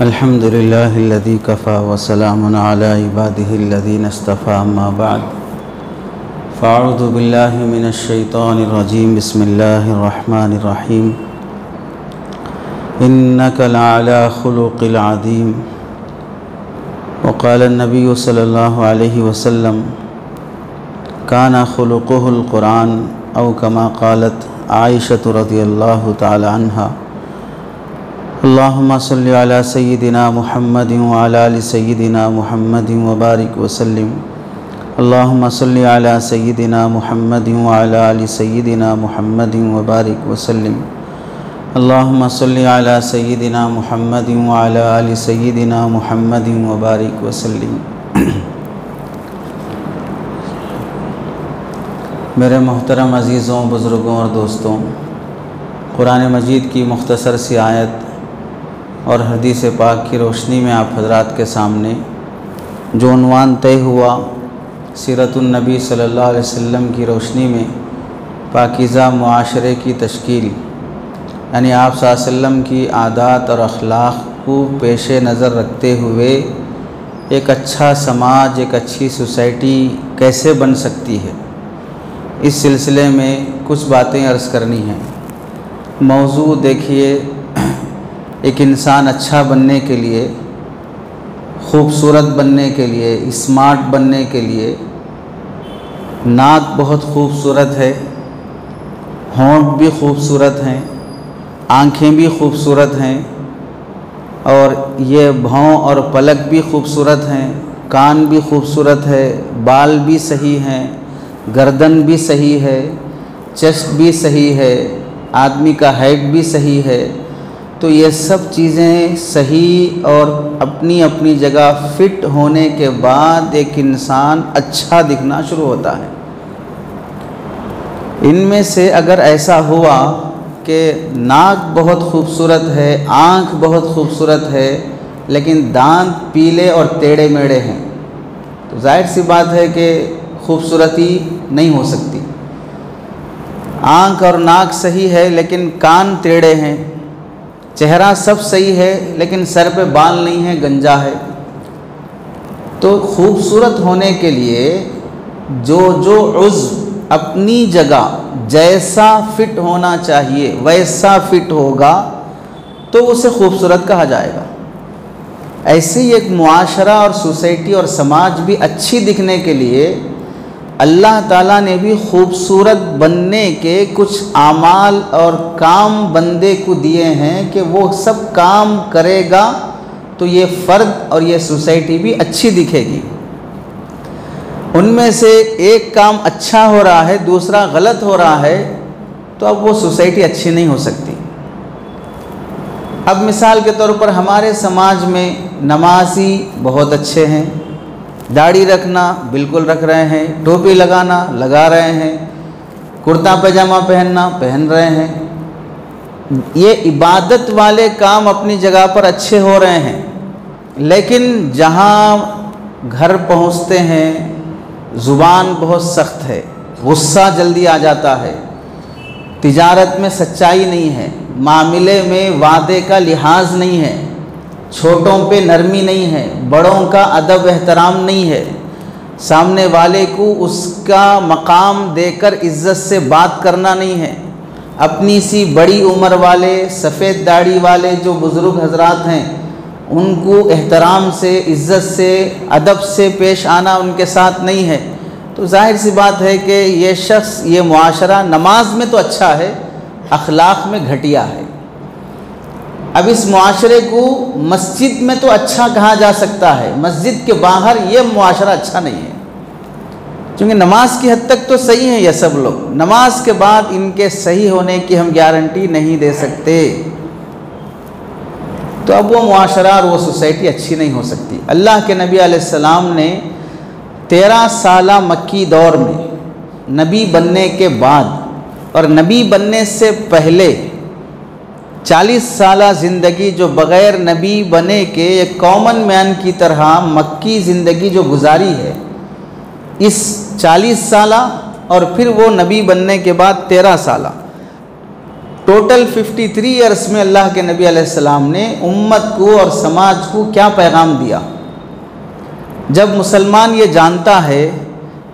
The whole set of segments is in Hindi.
अल्हम्दुलिल्लाहिल्लज़ी कफ़ा व सलामुन अला इबादिहिल्लज़ीना इस्तफ़ा अम्मा बाद फ़अऊज़ु बिल्लाहि मिनश शैतानिर रजीम बिस्मिल्लाहिर रहमानिर रहीम इन्नका लअला खुलुक़िल अज़ीम व क़ाला नबिय्यु सल्लल्लाहु अलैहि वसल्लम काना खुलुक़ुहुल क़ुरान औ कमा क़ालत आइशा रज़ियल्लाहु तआला अन्हा अल्लाहुम्मा सल्लि अला सय्यिदिना मुहम्मदिन व अला आलि सय्यिदिना मुहम्मदिन व बारिक व सल्लिम अल्लाहुम्मा सल्लि अला सय्यिदिना मुहम्मदिन व अला आलि सय्यिदिना मुहम्मदिन व बारिक व सल्लिम अल्लाहुम्मा सल्लि अला सय्यिदिना मुहम्मदिन व अला आलि सय्यिदिना मुहम्मदिन व बारिक व सल्लिम। मेरे मोहतरम अज़ीज़ों, बुज़ुर्गों और दोस्तों, कुरान मजीद की मुख्तसर सी आयत और हदीस पाक की रोशनी में आप हज़रात के सामने जो उन्वान तय हुआ, सीरतुन नबी सल्लल्लाहु अलैहि वसल्लम की रोशनी में पाकीज़ा मुआशरे की तश्कील, यानी आप सल्लल्लाहु अलैहि वसल्लम की आदात और अखलाक को पेश नज़र रखते हुए एक अच्छा समाज, एक अच्छी सोसाइटी कैसे बन सकती है, इस सिलसिले में कुछ बातें अर्ज़ करनी हैं। मौजू देखिए, एक इंसान अच्छा बनने के लिए, खूबसूरत बनने के लिए, स्मार्ट बनने के लिए नाक बहुत खूबसूरत है, होंठ भी खूबसूरत हैं, आँखें भी खूबसूरत हैं, और ये भौं और पलक भी खूबसूरत हैं, कान भी खूबसूरत है, बाल भी सही हैं, गर्दन भी सही है, चेस्ट भी सही है, आदमी का हाइट भी सही है। तो ये सब चीज़ें सही और अपनी अपनी जगह फिट होने के बाद एक इंसान अच्छा दिखना शुरू होता है। इनमें से अगर ऐसा हुआ कि नाक बहुत खूबसूरत है, आँख बहुत खूबसूरत है, लेकिन दांत पीले और टेढ़े मेढ़े हैं, तो जाहिर सी बात है कि खूबसूरती नहीं हो सकती। आँख और नाक सही है लेकिन कान टेढ़े हैं, चेहरा सब सही है लेकिन सर पे बाल नहीं है, गंजा है। तो खूबसूरत होने के लिए जो जो उज़्व अपनी जगह जैसा फिट होना चाहिए वैसा फिट होगा तो उसे खूबसूरत कहा जाएगा। ऐसे ही एक मुआशरा और सोसाइटी और समाज भी अच्छी दिखने के लिए अल्लाह ताला ने भी खूबसूरत बनने के कुछ आमाल और काम बंदे को दिए हैं कि वो सब काम करेगा तो ये फ़र्द और ये सोसाइटी भी अच्छी दिखेगी। उनमें से एक काम अच्छा हो रहा है, दूसरा गलत हो रहा है, तो अब वो सोसाइटी अच्छी नहीं हो सकती। अब मिसाल के तौर पर हमारे समाज में नमाजी बहुत अच्छे हैं, दाढ़ी रखना बिल्कुल रख रहे हैं, टोपी लगाना लगा रहे हैं, कुर्ता पैजामा पहनना पहन रहे हैं। ये इबादत वाले काम अपनी जगह पर अच्छे हो रहे हैं, लेकिन जहाँ घर पहुँचते हैं ज़ुबान बहुत सख्त है, गुस्सा जल्दी आ जाता है, तिजारत में सच्चाई नहीं है, मामले में वादे का लिहाज नहीं है, छोटों पे नरमी नहीं है, बड़ों का अदब एहतराम नहीं है, सामने वाले को उसका मकाम देकर इज़्ज़त से बात करना नहीं है, अपनी सी बड़ी उम्र वाले सफ़ेद दाढ़ी वाले जो बुज़ुर्ग हजरात हैं उनको एहतराम से, इज़्ज़त से, अदब से पेश आना उनके साथ नहीं है, तो जाहिर सी बात है कि ये शख्स, ये मुआशरा नमाज में तो अच्छा है, अखलाक में घटिया है। अब इस मुआशरे को मस्जिद में तो अच्छा कहा जा सकता है, मस्जिद के बाहर ये मुआशरा अच्छा नहीं है, क्योंकि नमाज की हद तक तो सही है ये सब लोग, नमाज के बाद इनके सही होने की हम गारंटी नहीं दे सकते। तो अब वो मुआशरा और वो सोसाइटी अच्छी नहीं हो सकती। अल्लाह के नबी अलैहिस्सलाम ने 13 साला मक्की दौर में, नबी बनने के बाद और नबी बनने से पहले 40 साला ज़िंदगी जो बग़ैर नबी बने के एक कॉमन मैन की तरह मक्की ज़िंदगी जो गुजारी है, इस 40 साला और फिर वो नबी बनने के बाद 13 साला, टोटल 53 ईयर्स में अल्लाह के नबी अलैहिस्सलाम ने उम्मत को और समाज को क्या पैगाम दिया। जब मुसलमान ये जानता है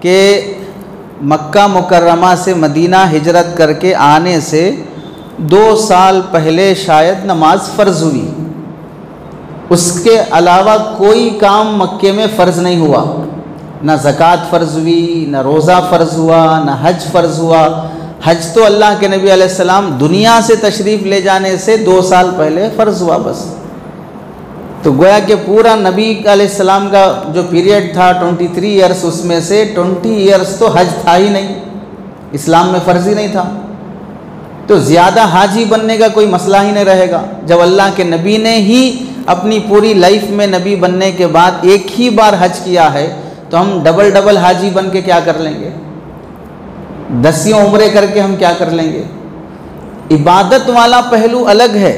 कि मक्का मुकर्रमा से मदीना हिजरत करके आने से 2 साल पहले शायद नमाज फ़र्ज़ हुई, उसके अलावा कोई काम मक्के में फ़र्ज़ नहीं हुआ, ना ज़कात फ़र्ज़ हुई, ना रोज़ा फ़र्ज़ हुआ, ना हज फ़र्ज़ हुआ। हज तो अल्लाह के नबी अलैहिस्सलाम दुनिया से तशरीफ़ ले जाने से 2 साल पहले फ़र्ज़ हुआ बस। तो गोया कि पूरा नबी अलैहिस्सलाम का जो पीरियड था 23 ईयर्स, उसमें से 20 ईयर्स तो हज था ही नहीं, इस्लाम में फ़र्ज़ ही नहीं था। तो ज़्यादा हाजी बनने का कोई मसला ही नहीं रहेगा। जब अल्लाह के नबी ने ही अपनी पूरी लाइफ में नबी बनने के बाद एक ही बार हज किया है, तो हम डबल हाजी बन के क्या कर लेंगे? 10 उम्रे करके हम क्या कर लेंगे? इबादत वाला पहलू अलग है,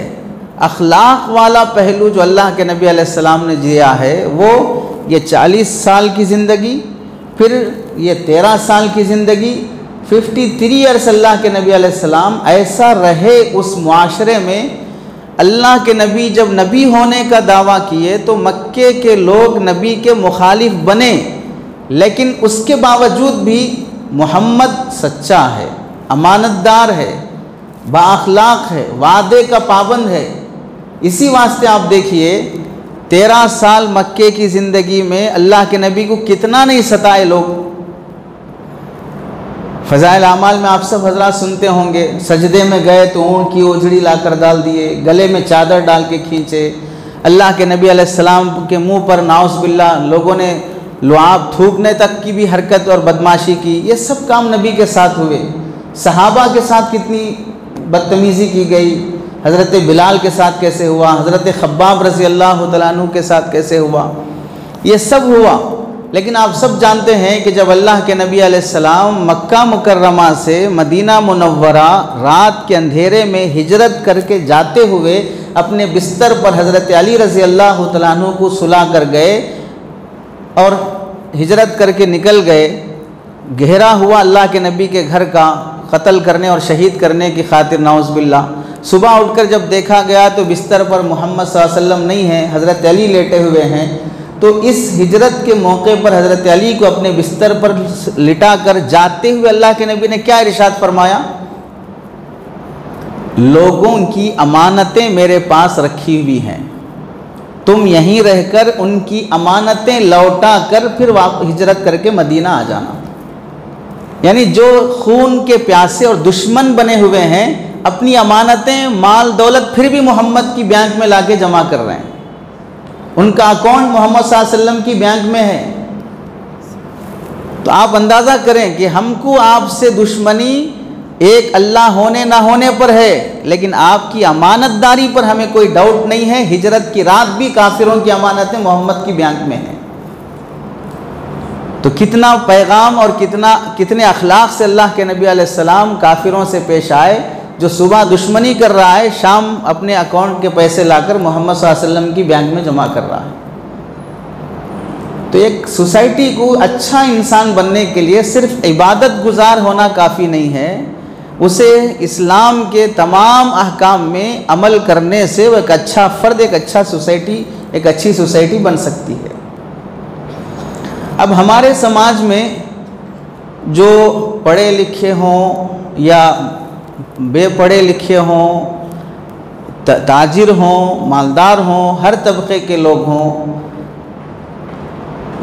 अखलाक वाला पहलू जो अल्लाह के नबी अलैहिस्सलाम ने जिया है वो ये 40 साल की ज़िंदगी, फिर ये 13 साल की ज़िंदगी, 53 ईयर्स अल्लाह के नबी अलैहिस्सलाम ऐसा रहे उस मुआशरे में। अल्लाह के नबी जब नबी होने का दावा किए तो मक्के के लोग नबी के मुखालिफ बने, लेकिन उसके बावजूद भी मोहम्मद सच्चा है, अमानतदार है, बाअखलाक है, वादे का पाबंद है। इसी वास्ते आप देखिए 13 साल मक्के की ज़िंदगी में अल्लाह के नबी को कितना नहीं सताए लोग। फ़ज़ाइल आमाल में आप सब हज़रात सुनते होंगे, सजदे में गए तो ऊँट की ओझड़ी लाकर डाल दिए, गले में चादर डाल के खींचे। अल्लाह के नबी अलैहिस्सलाम के मुंह पर नाउज़ बिल्लाह लोगों ने लुआब थूकने तक की भी हरकत और बदमाशी की। ये सब काम नबी के साथ हुए। सहाबा के साथ कितनी बदतमीज़ी की गई, हज़रत बिलाल के साथ कैसे हुआ, हज़रत खब्बाब रज़ी अल्लाह तआला अन्हु के साथ कैसे हुआ, ये सब हुआ। लेकिन आप सब जानते हैं कि जब अल्लाह के नबी अलैहिस्सलाम मक्का मुकर्रमा से मदीना मुनव्वरा रात के अंधेरे में हिजरत करके जाते हुए अपने बिस्तर पर हज़रत अली रज़ी अल्लाह तआला अन्हु को सुला कर गए और हिजरत करके निकल गए, घेरा हुआ अल्लाह के नबी के घर का कत्ल करने और शहीद करने की खातिर नाउज़ बिल्लाह। सुबह उठकर जब देखा गया तो बिस्तर पर मोहम्मद सल्लल्लाहु अलैहि वसल्लम नहीं हैं, हज़रत अली लेटे हुए हैं। तो इस हिजरत के मौके पर हज़रत अली को अपने बिस्तर पर लिटा कर जाते हुए अल्लाह के नबी ने क्या इरशाद फरमाया? लोगों की अमानतें मेरे पास रखी हुई हैं, तुम यहीं रहकर उनकी अमानतें लौटा कर फिर वापस हिजरत करके मदीना आ जाना। यानी जो खून के प्यासे और दुश्मन बने हुए हैं अपनी अमानतें, माल दौलत फिर भी मोहम्मद की बैंक में लाके जमा कर रहे हैं। उनका अकाउंट मोहम्मद सल्लल्लाहु अलैहि वसल्लम की बैंक में है। तो आप अंदाज़ा करें कि हमको आपसे दुश्मनी एक अल्लाह होने ना होने पर है, लेकिन आपकी अमानतदारी पर हमें कोई डाउट नहीं है। हिजरत की रात भी काफिरों की अमानतें मोहम्मद की बैंक में हैं। तो कितना पैगाम और कितने अखलाक से अल्लाह के नबी अलैहिस्सलाम काफिरों से पेश आए। जो सुबह दुश्मनी कर रहा है, शाम अपने अकाउंट के पैसे लाकर मोहम्मद सल्लल्लाहु अलैहि वसल्लम की बैंक में जमा कर रहा है। तो एक सोसाइटी को अच्छा इंसान बनने के लिए सिर्फ इबादत गुजार होना काफ़ी नहीं है, उसे इस्लाम के तमाम अहकाम में अमल करने से वो एक अच्छा फ़र्द, एक अच्छी सोसाइटी बन सकती है। अब हमारे समाज में जो पढ़े लिखे हों या बेपढ़े लिखे हों, ताजिर हों, मालदार हों, हर तबके के लोग हों,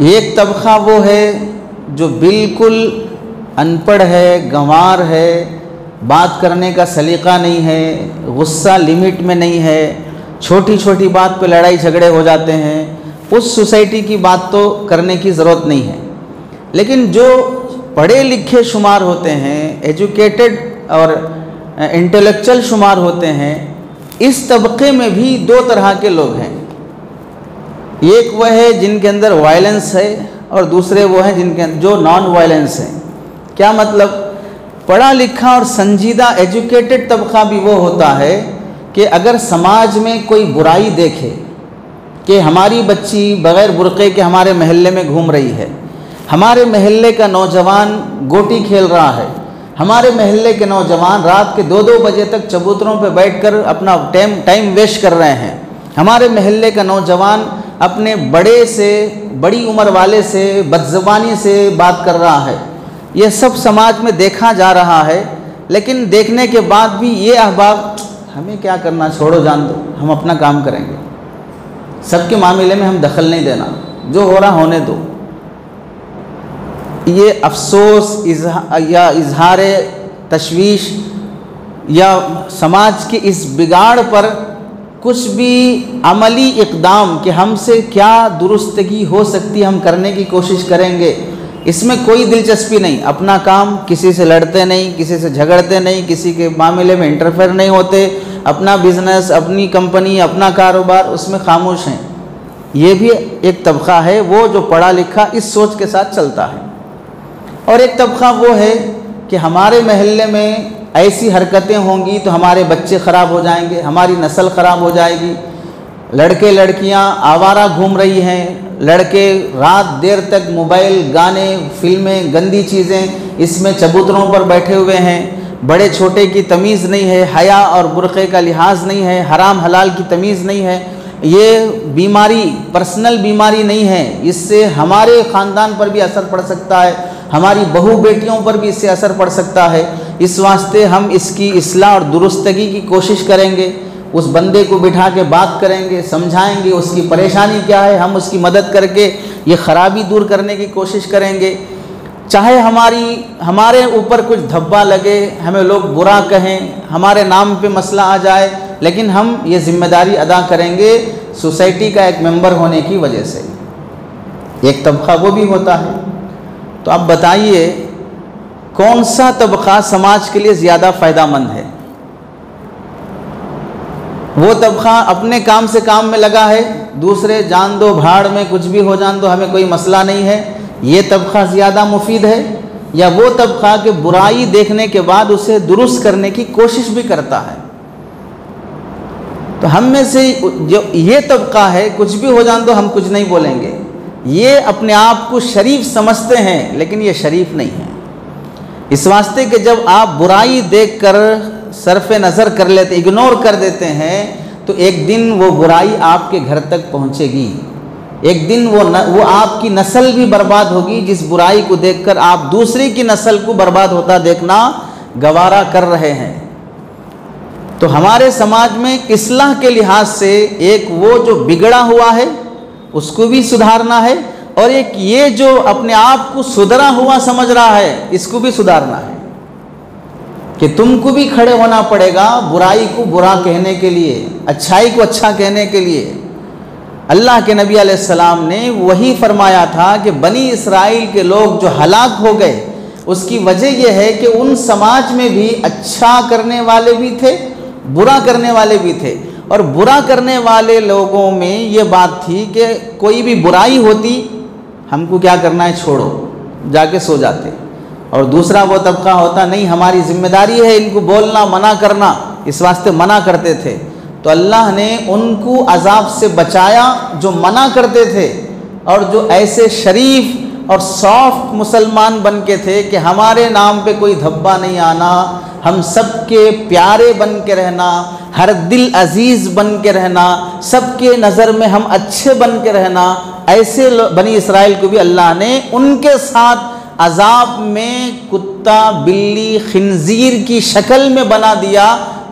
एक तबका वो है जो बिल्कुल अनपढ़ है, गंवार है, बात करने का सलीका नहीं है, गुस्सा लिमिट में नहीं है, छोटी छोटी बात पे लड़ाई झगड़े हो जाते हैं। उस सोसाइटी की बात तो करने की ज़रूरत नहीं है। लेकिन जो पढ़े लिखे शुमार होते हैं, एजुकेटेड और इंटेलेक्चुअल शुमार होते हैं, इस तबके में भी 2 तरह के लोग हैं। एक वह है जिनके अंदर वायलेंस है और दूसरे वो हैं जिनके जो नॉन वायलेंस हैं। क्या मतलब? पढ़ा लिखा और संजीदा एजुकेटेड तबका भी वो होता है कि अगर समाज में कोई बुराई देखे कि हमारी बच्ची बग़ैर बुर्क़े के हमारे महल्ले में घूम रही है, हमारे महल्ले का नौजवान गोटी खेल रहा है, हमारे महल्ले के नौजवान रात के 2-2 बजे तक चबूतरों पर बैठकर अपना टाइम वेस्ट कर रहे हैं। हमारे महल्ले का नौजवान अपने बड़े से बड़ी उम्र वाले से बदज़बानी से बात कर रहा है। यह सब समाज में देखा जा रहा है, लेकिन देखने के बाद भी ये अहबाब हमें क्या करना, छोड़ो जान दो, हम अपना काम करेंगे, सबके मामले में हम दखल नहीं देना, जो हो रहा होने दो। ये अफसोस या इजहार तशवीश या समाज के इस बिगाड़ पर कुछ भी अमली इक़दाम कि हमसे क्या दुरुस्तगी हो सकती है हम करने की कोशिश करेंगे, इसमें कोई दिलचस्पी नहीं। अपना काम, किसी से लड़ते नहीं, किसी से झगड़ते नहीं, किसी के मामले में इंटरफेयर नहीं होते, अपना बिजनेस, अपनी कंपनी, अपना कारोबार, उसमें खामोश हैं। ये भी एक तबक़ा है वो जो पढ़ा लिखा इस सोच के साथ चलता है। और एक तबक़ा वो है कि हमारे महल्ले में ऐसी हरकतें होंगी तो हमारे बच्चे ख़राब हो जाएंगे, हमारी नस्ल ख़राब हो जाएगी। लड़के लड़कियां आवारा घूम रही हैं, लड़के रात देर तक मोबाइल, गाने, फिल्में, गंदी चीज़ें, इसमें चबूतरों पर बैठे हुए हैं। बड़े छोटे की तमीज़ नहीं है, हया और बुर्क़े का लिहाज नहीं है, हराम हलाल की तमीज़ नहीं है। ये बीमारी पर्सनल बीमारी नहीं है, इससे हमारे ख़ानदान पर भी असर पड़ सकता है, हमारी बहू बेटियों पर भी इससे असर पड़ सकता है। इस वास्ते हम इसकी इस्लाह और दुरुस्तगी की कोशिश करेंगे, उस बंदे को बिठा के बात करेंगे, समझाएंगे उसकी परेशानी क्या है, हम उसकी मदद करके ये ख़राबी दूर करने की कोशिश करेंगे। चाहे हमारे ऊपर कुछ धब्बा लगे, हमें लोग बुरा कहें, हमारे नाम पे मसला आ जाए, लेकिन हम ये ज़िम्मेदारी अदा करेंगे सोसाइटी का एक मेंबर होने की वजह से। एक तबक़ा वो भी होता है। तो अब बताइए कौन सा तबक़ा समाज के लिए ज़्यादा फ़ायदामंद है? वो तबक़ा अपने काम से काम में लगा है, दूसरे जान दो भाड़ में, कुछ भी हो जान दो, हमें कोई मसला नहीं है, ये तबक़ा ज़्यादा मुफीद है? या वो तबक़ा कि बुराई देखने के बाद उसे दुरुस्त करने की कोशिश भी करता है? तो हम में से जो ये तबक़ा है, कुछ भी हो जान दो, हम कुछ नहीं बोलेंगे, ये अपने आप को शरीफ समझते हैं, लेकिन ये शरीफ नहीं है। इस वास्ते कि जब आप बुराई देखकर सरफ़े नज़र कर लेते, इग्नोर कर देते हैं, तो एक दिन वो बुराई आपके घर तक पहुंचेगी। एक दिन वो आपकी नस्ल भी बर्बाद होगी, जिस बुराई को देखकर आप दूसरी की नस्ल को बर्बाद होता देखना गवारा कर रहे हैं। तो हमारे समाज में इस्लाह के लिहाज से एक वो जो बिगड़ा हुआ है उसको भी सुधारना है, और एक ये जो अपने आप को सुधरा हुआ समझ रहा है इसको भी सुधारना है कि तुमको भी खड़े होना पड़ेगा बुराई को बुरा कहने के लिए, अच्छाई को अच्छा कहने के लिए। अल्लाह के नबी अलैहिस्सलाम ने वही फरमाया था कि बनी इसराइल के लोग जो हलाक हो गए उसकी वजह यह है कि उन समाज में भी अच्छा करने वाले भी थे, बुरा करने वाले भी थे। और बुरा करने वाले लोगों में ये बात थी कि कोई भी बुराई होती, हमको क्या करना है, छोड़ो, जाके सो जाते। और दूसरा वो तबका होता, नहीं हमारी जिम्मेदारी है इनको बोलना, मना करना, इस वास्ते मना करते थे। तो अल्लाह ने उनको अजाब से बचाया जो मना करते थे, और जो ऐसे शरीफ और सॉफ्ट मुसलमान बन के थे कि हमारे नाम पे कोई धब्बा नहीं आना, हम सबके प्यारे बन के रहना, हर दिल अजीज़ बन के रहना, सबके नज़र में हम अच्छे बन के रहना, ऐसे बनी इसराइल को भी अल्लाह ने उनके साथ अजाब में कुत्ता, बिल्ली, खिंजीर की शक्ल में बना दिया,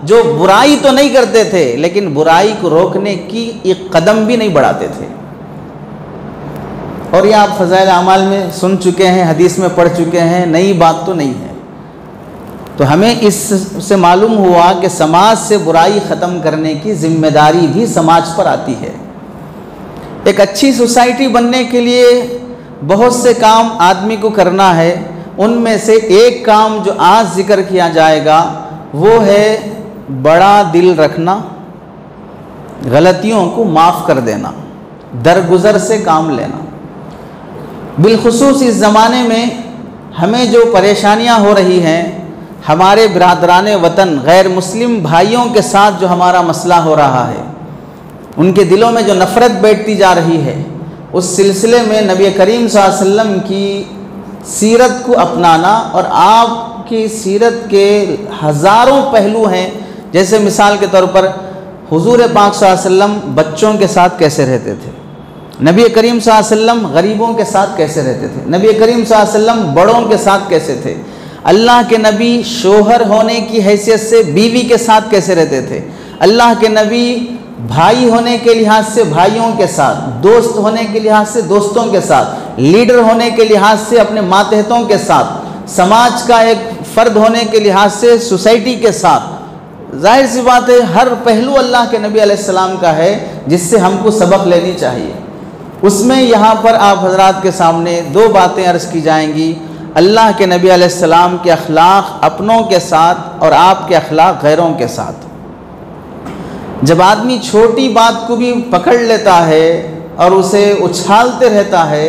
जो बुराई तो नहीं करते थे लेकिन बुराई को रोकने की एक कदम भी नहीं बढ़ाते थे। और ये आप फ़ज़ाइल अमाल में सुन चुके हैं, हदीस में पढ़ चुके हैं, नई बात तो नहीं है। तो हमें इससे मालूम हुआ कि समाज से बुराई ख़त्म करने की जिम्मेदारी भी समाज पर आती है। एक अच्छी सोसाइटी बनने के लिए बहुत से काम आदमी को करना है। उनमें से एक काम जो आज जिक्र किया जाएगा वो है बड़ा दिल रखना, गलतियों को माफ़ कर देना, दरगुजर से काम लेना। बिलखुसूस इस ज़माने में हमें जो परेशानियां हो रही हैं, हमारे बिरादरान वतन गैर मुस्लिम भाइयों के साथ जो हमारा मसला हो रहा है, उनके दिलों में जो नफ़रत बैठती जा रही है, उस सिलसिले में नबी करीम सल्लल्लाहु अलैहि वसल्लम की सीरत को अपनाना और आप की सीरत के हज़ारों पहलू हैं। जैसे मिसाल के तौर पर हुजूर पाक सल्लल्लाहु अलैहि वसल्लम बच्चों के साथ कैसे रहते थे, नबी करीम सल्लल्लाहु अलैहि वसल्लम गरीबों के साथ कैसे रहते थे, नबी करीम सल्लल्लाहु अलैहि वसल्लम बड़ों के साथ कैसे थे, अल्लाह के नबी शोहर होने की हैसियत से बीवी के साथ कैसे रहते थे, अल्लाह के नबी भाई होने के लिहाज से भाइयों के साथ, दोस्त होने के लिहाज से दोस्तों के साथ, लीडर होने के लिहाज से अपने मातहतों के साथ, समाज का एक फ़र्द होने के लिहाज से सोसाइटी के साथ। जाहिर सी बात है हर पहलू अल्लाह के नबी अलैहिस्सलाम का है जिससे हमको सबक लेनी चाहिए। उसमें यहाँ पर आप हजरात के सामने दो बातें अर्ज़ की जाएंगी। अल्लाह के नबी अलैहिस्सलाम के अखलाक अपनों के साथ और आपके अखलाक गैरों के साथ। जब आदमी छोटी बात को भी पकड़ लेता है और उसे उछालते रहता है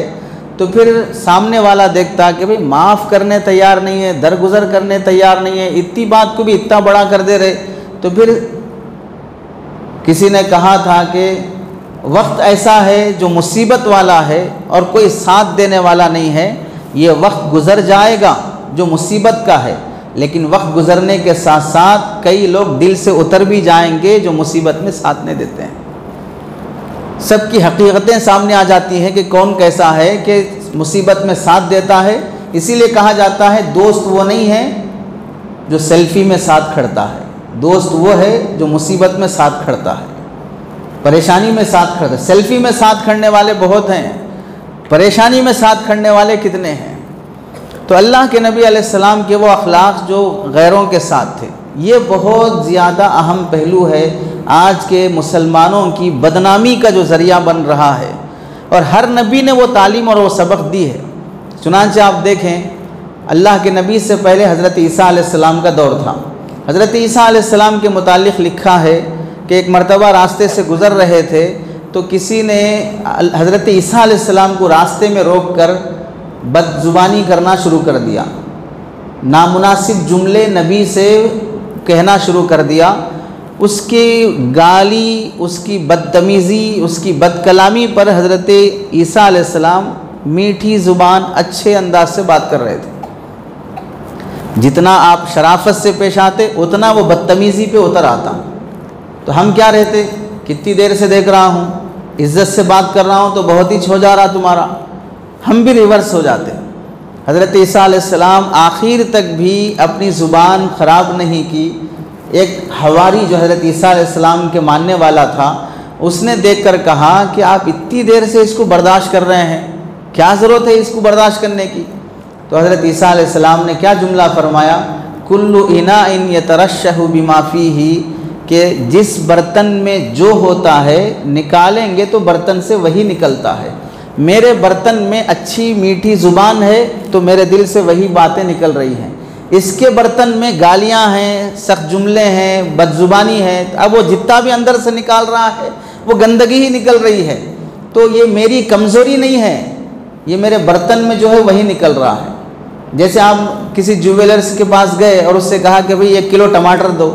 तो फिर सामने वाला देखता कि भाई माफ़ करने तैयार नहीं है, दरगुजर करने तैयार नहीं है, इतनी बात को भी इतना बड़ा कर दे रहे। तो फिर किसी ने कहा था कि वक्त ऐसा है जो मुसीबत वाला है और कोई साथ देने वाला नहीं है। ये वक्त गुज़र जाएगा जो मुसीबत का है, लेकिन वक्त गुज़रने के साथ साथ कई लोग दिल से उतर भी जाएंगे जो मुसीबत में साथ नहीं देते हैं। सबकी हकीकतें सामने आ जाती हैं कि कौन कैसा है कि मुसीबत में साथ देता है। इसीलिए कहा जाता है दोस्त वो नहीं है जो सेल्फी में साथ खड़ता है, दोस्त वो है जो मुसीबत में साथ खड़ता है, परेशानी में साथ खड़ता है। सेल्फी में साथ खड़ने वाले बहुत हैं, परेशानी में साथ खड़ने वाले कितने हैं। तो अल्लाह के नबी अलैहिस्सलाम के वो अखलाक जो गैरों के साथ थे, ये बहुत ज़्यादा अहम पहलू है आज के मुसलमानों की बदनामी का जो ज़रिया बन रहा है। और हर नबी ने वो तालीम और वो सबक दी है। चुनांचे आप देखें अल्लाह के नबी से पहले हज़रत ईसा अलैहिस्सलाम का दौर था। हज़रत ईसा अलैहिस्सलाम के मुतालिक लिखा है कि एक मरतबा रास्ते से गुज़र रहे थे तो किसी ने हज़रत ईसा अलैहिस्सलाम को रास्ते में रोक कर बदजुबानी करना शुरू कर दिया, नामुनासिब जुमले नबी से कहना शुरू कर दिया। उसकी गाली, उसकी बदतमीज़ी, उसकी बदकलामी पर हज़रत ईसा अलैहिस्सलाम मीठी ज़ुबान अच्छे अंदाज से बात कर रहे थे। जितना आप शराफत से पेश आते उतना वो बदतमीज़ी पे उतर आता। तो हम क्या रहते, कितनी देर से देख रहा हूँ, इज़्ज़त से बात कर रहा हूँ तो बहुत ही हो जा रहा तुम्हारा, हम भी रिवर्स हो जाते। हज़रत ईसा अलैहिस्सलाम आखिर तक भी अपनी ज़ुबान ख़राब नहीं की। एक हवारी जो हज़रत ईसा अलैहिस्सलाम के मानने वाला था, उसने देखकर कहा कि आप इतनी देर से इसको बर्दाश्त कर रहे हैं, क्या ज़रूरत है इसको बर्दाश्त करने की। तो हज़रत ईसा अलैहिस्सलाम ने क्या जुमला फरमाया, कुल्लु इनाइन यतरश्शहु बिमा फीही, कि जिस बर्तन में जो होता है निकालेंगे तो बर्तन से वही निकलता है। मेरे बर्तन में अच्छी मीठी ज़ुबान है तो मेरे दिल से वही बातें निकल रही हैं। इसके बर्तन में गालियां हैं, सख्त जुमले हैं, बदजुबानी है, अब वो जितना भी अंदर से निकाल रहा है वो गंदगी ही निकल रही है। तो ये मेरी कमज़ोरी नहीं है, ये मेरे बर्तन में जो है वही निकल रहा है। जैसे आप किसी ज्वेलर्स के पास गए और उससे कहा कि भाई 1 किलो टमाटर दो,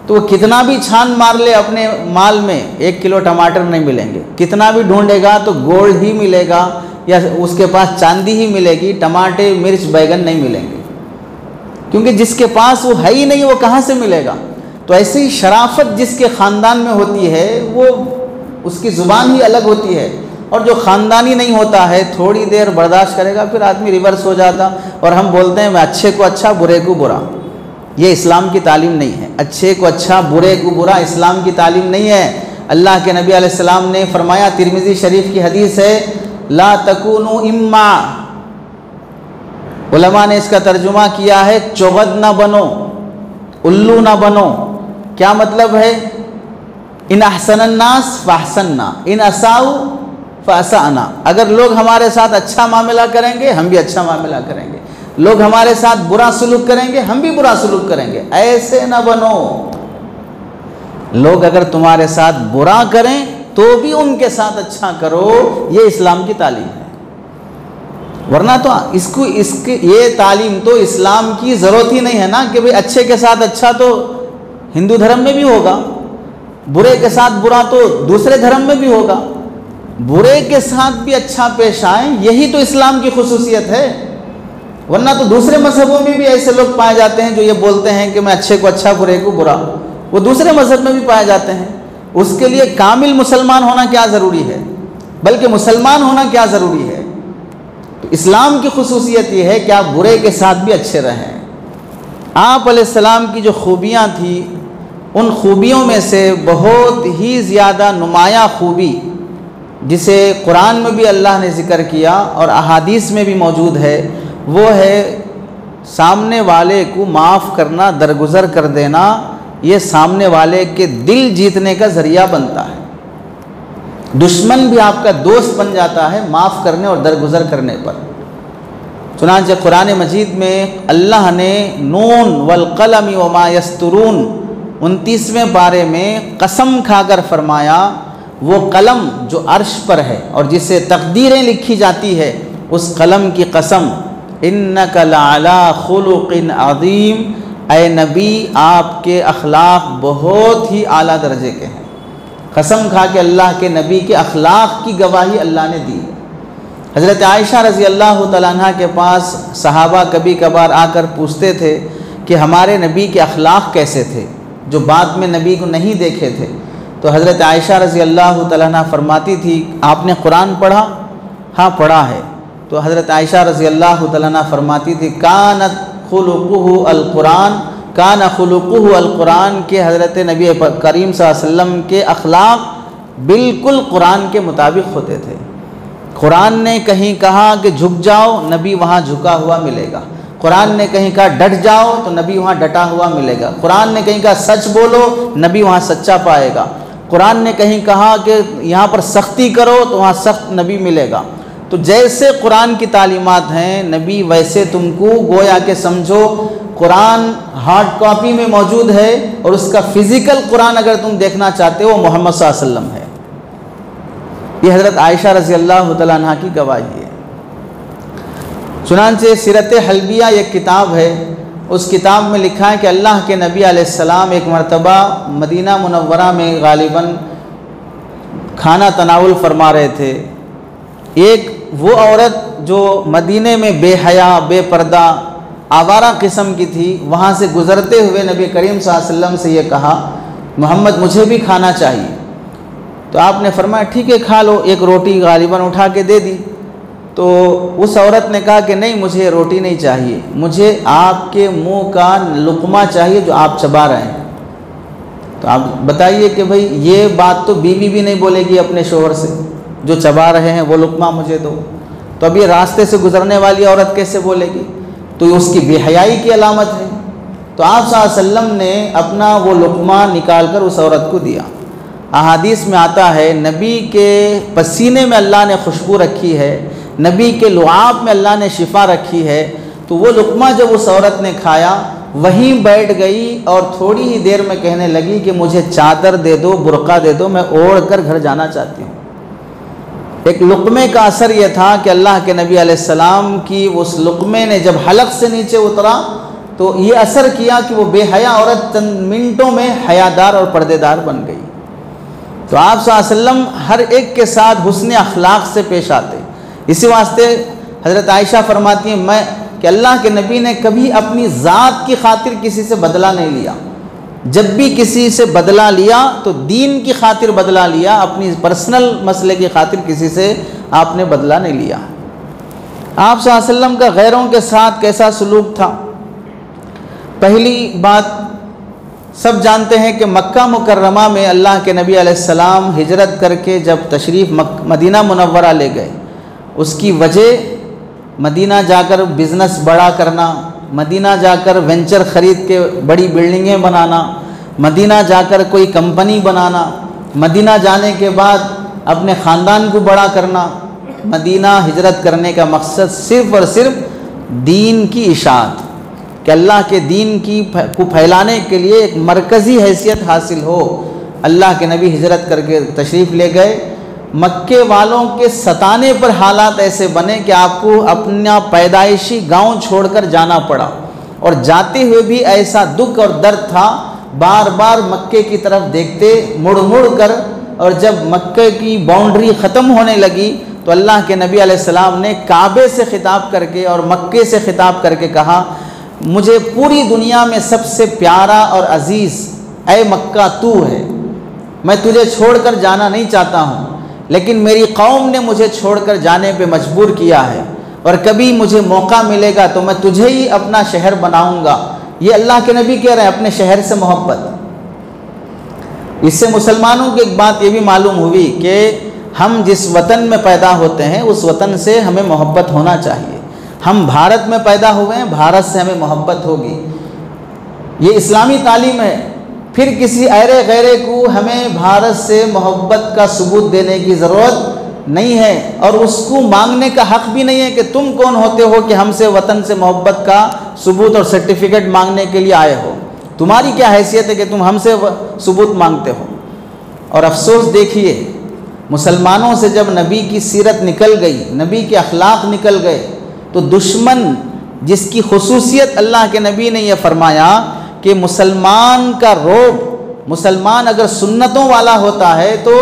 तो वो कितना भी छान मार ले अपने माल में 1 किलो टमाटर नहीं मिलेंगे। कितना भी ढूंढेगा तो गोल्ड ही मिलेगा या उसके पास चांदी ही मिलेगी, टमाटे मिर्च बैगन नहीं मिलेंगे, क्योंकि जिसके पास वो है ही नहीं वो कहाँ से मिलेगा। तो ऐसे ही शराफत जिसके ख़ानदान में होती है वो उसकी ज़ुबान ही अलग होती है। और जो ख़ानदानी नहीं होता है थोड़ी देर बर्दाश्त करेगा फिर आदमी रिवर्स हो जाता। और हम बोलते हैं मैं अच्छे को अच्छा बुरे को बुरा, ये इस्लाम की तालीम नहीं है। अच्छे को अच्छा बुरे को बुरा इस्लाम की तालीम नहीं है। अल्लाह के नबी अलैहिस्सलाम ने फरमाया, तिरमिज़ी शरीफ की हदीस है, ला तकूनु इम्मा, उलमा ने इसका तर्जुमा किया है चौगद ना बनो, उल्लू ना बनो। क्या मतलब है, इन अहसनन नास फहसन्ना, इन असाउ फअसाना। अगर लोग हमारे साथ अच्छा मामला करेंगे हम भी अच्छा मामला करेंगे, लोग हमारे साथ बुरा सलूक करेंगे हम भी बुरा सलूक करेंगे। ऐसे न बनो, लोग अगर तुम्हारे साथ बुरा करें तो भी उनके साथ अच्छा करो, ये इस्लाम की तालीम है। वरना तो ये तालीम तो इस्लाम की ज़रूरत ही नहीं है ना कि भाई अच्छे के साथ अच्छा तो हिंदू धर्म में भी होगा, बुरे के साथ बुरा तो दूसरे धर्म में भी होगा। बुरे के साथ भी अच्छा पेश आए, यही तो इस्लाम की खुसूसियत है। वरना तो दूसरे मजहबों में भी ऐसे लोग पाए जाते हैं जो ये बोलते हैं कि मैं अच्छे को अच्छा, बुरे को बुरा, वो दूसरे मजहब में भी पाए जाते हैं। उसके लिए कामिल मुसलमान होना क्या ज़रूरी है, बल्कि मुसलमान होना क्या ज़रूरी है। तो इस्लाम की खुसूसियत ये है कि आप बुरे के साथ भी अच्छे रहें। आप अलैहिस्सलाम की जो खूबियाँ थी, उन खूबियों में से बहुत ही ज़्यादा नुमायाँ खूबी जिसे कुरान में भी अल्लाह ने ज़िक्र किया और अहादीस में भी मौजूद है, वो है सामने वाले को माफ़ करना, दरगुज़र कर देना। ये सामने वाले के दिल जीतने का ज़रिया बनता है। दुश्मन भी आपका दोस्त बन जाता है माफ़ करने और दरगुज़र करने पर। चुनांचे कुरान मजीद में अल्लाह ने नून वल क़लम वमा यस्तरून 29वें पारे में कसम खाकर फरमाया, वो कलम जो अर्श पर है और जिससे तकदीरें लिखी जाती है, उस कलम की कसम, इन्नका लअला खुलुक़िन अज़ीम, ऐ नबी आपके अखलाक बहुत ही आला दर्जे के हैं। कसम खा के अल्लाह के नबी के अखलाक की गवाही अल्लाह ने दी। हज़रत आयशा रज़ी अल्लाह तआला अन्हा के पास सहाबा कभी कभार आकर पूछते थे कि हमारे नबी के अखलाक कैसे थे, जो बाद में नबी को नहीं देखे थे। तो हज़रत आयशा रज़ी अल्लाह तआला अन्हा फरमाती थी, आपने कुरान पढ़ा? हाँ पढ़ा है। तो हज़रत आयशा रज़ी अल्लाह तआला अन्हा फरमाती थी, कानत खुलुक़ुहु अल-कुरान, कान खुलुक़ुहु अल-कुरान, के हज़रत नबी करीम सल्लल्लाहु अलैहि वसल्लम के अखलाक बिल्कुल कुरान के मुताबिक होते थे। कुरान ने कहीं कहा कि झुक जाओ, नबी वहाँ झुका हुआ मिलेगा। कुरान ने कहीं कहा डट जाओ, तो नबी वहाँ डटा हुआ मिलेगा। कुरान ने कहीं कहा सच बोलो, नबी वहाँ सच्चा पाएगा। कुरान ने कहीं कहा कि यहाँ पर सख्ती करो, तो वहाँ सख्त नबी मिलेगा। तो जैसे कुरान की तालीमात हैं, नबी वैसे तुमको गोया के समझो कुरान हार्ड कॉपी में मौजूद है और उसका फ़िज़िकल कुरान अगर तुम देखना चाहते हो मोहम्मद सल्लल्लाहु अलैहि वसल्लम है। ये हज़रत आयशा रज़ी अल्लाह तआला अन्हा की गवाही है। चुनांचे सीरत हल्बिया एक किताब है, उस किताब में लिखा है कि अल्लाह के नबी अलैहिस्सलाम एक मरतबा मदीना मुनव्वरा में गालिबन खाना तनावुल फरमा रहे थे। एक वो औरत जो मदीने में बेहया, बेपर्दा, आवारा किस्म की थी, वहाँ से गुज़रते हुए नबी करीम सल्लल्लाहु अलैहि वसल्लम से ये कहा, मोहम्मद मुझे भी खाना चाहिए। तो आपने फरमाया ठीक है खा लो। एक रोटी गालिबन उठा के दे दी। तो उस औरत ने कहा कि नहीं, मुझे रोटी नहीं चाहिए, मुझे आपके मुंह का लुक़मा चाहिए जो आप चबा रहे हैं। तो आप बताइए कि भाई ये बात तो बीवी भी नहीं बोलेगी अपने शोहर से, जो चबा रहे हैं वो लुक़मा मुझे दो। तो अब ये रास्ते से गुजरने वाली औरत कैसे बोलेगी? तो ये उसकी बेहयाई की अलामत है। तो आप सल्लल्लाहु अलैहि वसल्लम ने अपना वो लुक़मा निकाल कर उस औरत को दिया। अहादीस में आता है नबी के पसीने में अल्लाह ने खुशबू रखी है, नबी के लुआब में अल्लाह ने शिफा रखी है। तो वो लुक़मा जब उस औरत ने खाया, वहीं बैठ गई और थोड़ी ही देर में कहने लगी कि मुझे चादर दे दो, बुर्का दे दो, मैं ओढ़ कर घर जाना चाहती हूँ। एक लुक़मे का असर यह था कि अल्लाह के नबी अलैहिस्सलाम की उस लुक़मे ने जब हलक से नीचे उतरा तो ये असर किया कि वो बेहया औरत चंद मिनटों में हयादार और पर्देदार बन गई। तो आप सल्लल्लाहु अलैहि वसल्लम हर एक के साथ हुस्न अखलाक से पेश आते। इसी वास्ते हज़रत आयशा फरमाती हैं मैं कि अल्लाह के नबी ने कभी अपनी ज़ात की खातिर किसी से बदला नहीं लिया। जब भी किसी से बदला लिया तो दीन की खातिर बदला लिया, अपनी पर्सनल मसले की खातिर किसी से आपने बदला नहीं लिया। आप सल्लल्लाहु अलैहि वसल्लम का गैरों के साथ कैसा सलूक था? पहली बात, सब जानते हैं कि मक्का मुकर्रमा में अल्लाह के नबी अलैहिस्सलाम हिजरत करके जब तशरीफ़ मदीना मुनव्वरा ले गए, उसकी वजह मदीना जाकर बिज़नेस बड़ा करना, मदीना जाकर वेंचर ख़रीद के बड़ी बिल्डिंगें बनाना, मदीना जाकर कोई कंपनी बनाना, मदीना जाने के बाद अपने ख़ानदान को बड़ा करना। मदीना हिजरत करने का मकसद सिर्फ़ और सिर्फ दीन की इशाअत, कि अल्लाह के दीन को फैलाने के लिए एक मरकज़ी हैसियत हासिल हो। अल्लाह के नबी हिजरत करके तशरीफ़ ले गए। मक्के वालों के सताने पर हालात ऐसे बने कि आपको अपना पैदाइशी गांव छोड़कर जाना पड़ा, और जाते हुए भी ऐसा दुख और दर्द था, बार बार मक्के की तरफ देखते मुड़ मुड़ कर, और जब मक्के की बाउंड्री ख़त्म होने लगी तो अल्लाह के नबी अलैहिस्सलाम ने काबे से ख़िताब करके और मक्के से ख़िताब करके कहा, मुझे पूरी दुनिया में सबसे प्यारा और अज़ीज़ ऐ मक्का तू है, मैं तुझे छोड़कर जाना नहीं चाहता हूँ, लेकिन मेरी कौम ने मुझे छोड़कर जाने पे मजबूर किया है, और कभी मुझे मौका मिलेगा तो मैं तुझे ही अपना शहर बनाऊँगा। ये अल्लाह के नबी कह रहे हैं, अपने शहर से मोहब्बत। इससे मुसलमानों की एक बात ये भी मालूम हुई कि हम जिस वतन में पैदा होते हैं उस वतन से हमें मोहब्बत होना चाहिए। हम भारत में पैदा हुए हैं, भारत से हमें मोहब्बत होगी। ये इस्लामी तालीम है। फिर किसी ऐरे गैरे को हमें भारत से मोहब्बत का सबूत देने की ज़रूरत नहीं है, और उसको मांगने का हक़ भी नहीं है कि तुम कौन होते हो कि हमसे वतन से मोहब्बत का सबूत और सर्टिफिकेट मांगने के लिए आए हो। तुम्हारी क्या हैसियत है कि तुम हमसे सबूत मांगते हो। और अफसोस देखिए, मुसलमानों से जब नबी की सीरत निकल गई, नबी के अखलाक निकल गए, तो दुश्मन जिसकी खुसूसियत अल्लाह के नबी ने यह फरमाया कि मुसलमान का रोब, मुसलमान अगर सुन्नतों वाला होता है तो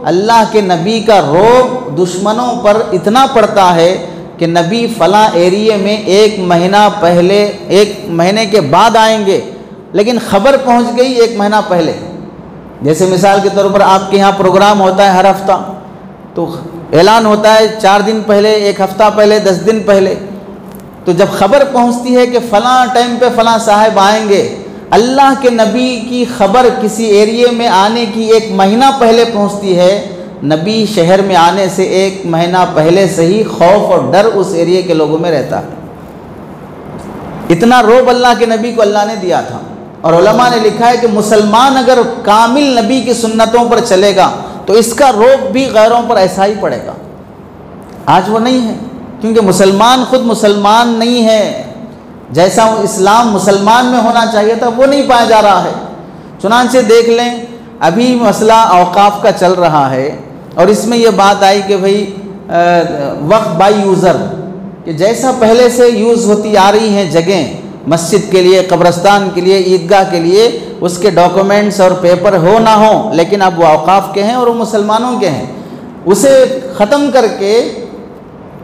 अल्लाह के नबी का रोब दुश्मनों पर इतना पड़ता है कि नबी फ़लाँ एरिए में 1 महीना पहले, 1 महीने के बाद आएंगे, लेकिन ख़बर पहुंच गई 1 महीना पहले। जैसे मिसाल के तौर पर आपके यहाँ प्रोग्राम होता है हर हफ्ता, तो ऐलान होता है 4 दिन पहले, 1 हफ़्ता पहले, 10 दिन पहले। तो जब ख़बर पहुंचती है कि फ़लाँ टाइम पे फ़लाँ साहब आएंगे, अल्लाह के नबी की ख़बर किसी एरिए में आने की 1 महीना पहले पहुंचती है। नबी शहर में आने से 1 महीना पहले से ही खौफ और डर उस एरिए के लोगों में रहता है। इतना रोब अल्लाह के नबी को अल्लाह ने दिया था। और उलमा ने लिखा है कि मुसलमान अगर कामिल नबी की सुन्नतों पर चलेगा तो इसका रोब भी गैरों पर ऐसा ही पड़ेगा। आज वो नहीं है, क्योंकि मुसलमान खुद मुसलमान नहीं है। जैसा इस्लाम मुसलमान में होना चाहिए था वो नहीं पाया जा रहा है। चुनांचे देख लें, अभी मसला औकाफ का चल रहा है और इसमें यह बात आई कि भाई वक्फ बाई यूज़र, कि जैसा पहले से यूज़ होती आ रही हैं जगह मस्जिद के लिए, कब्रस्तान के लिए, ईदगाह के लिए, उसके डॉक्यूमेंट्स और पेपर हो ना हो, लेकिन अब वो औकाफ के हैं और वो मुसलमानों के हैं, उसे ख़त्म करके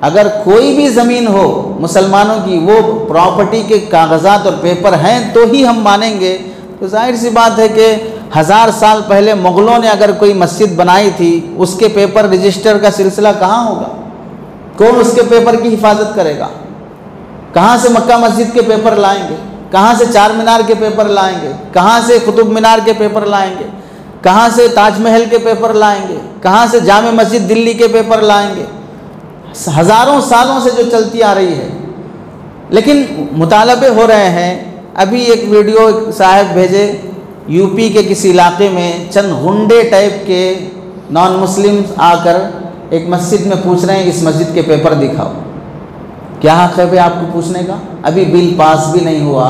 अगर कोई भी ज़मीन हो मुसलमानों की, वो प्रॉपर्टी के कागज़ात और पेपर हैं तो ही हम मानेंगे। तो जाहिर सी बात है कि 1000 साल पहले मुग़लों ने अगर कोई मस्जिद बनाई थी, उसके पेपर रजिस्टर का सिलसिला कहाँ होगा? कौन उसके पेपर की हिफाजत करेगा? कहाँ से मक्का मस्जिद के पेपर लाएंगे? कहाँ से चार मीनार के पेपर लाएंगे? कहाँ से कुतुब मीनार के पेपर लाएंगे? कहाँ से ताजमहल के पेपर लाएंगे? कहाँ से जामे मस्जिद दिल्ली के पेपर लाएंगे? हज़ारों सालों से जो चलती आ रही है, लेकिन मुतालबे हो रहे हैं। अभी एक वीडियो साहब भेजे, यूपी के किसी इलाके में चंद गुंडे टाइप के नॉन मुस्लिम आकर एक मस्जिद में पूछ रहे हैं इस मस्जिद के पेपर दिखाओ। क्या हक़ है भाई आपको पूछने का? अभी बिल पास भी नहीं हुआ,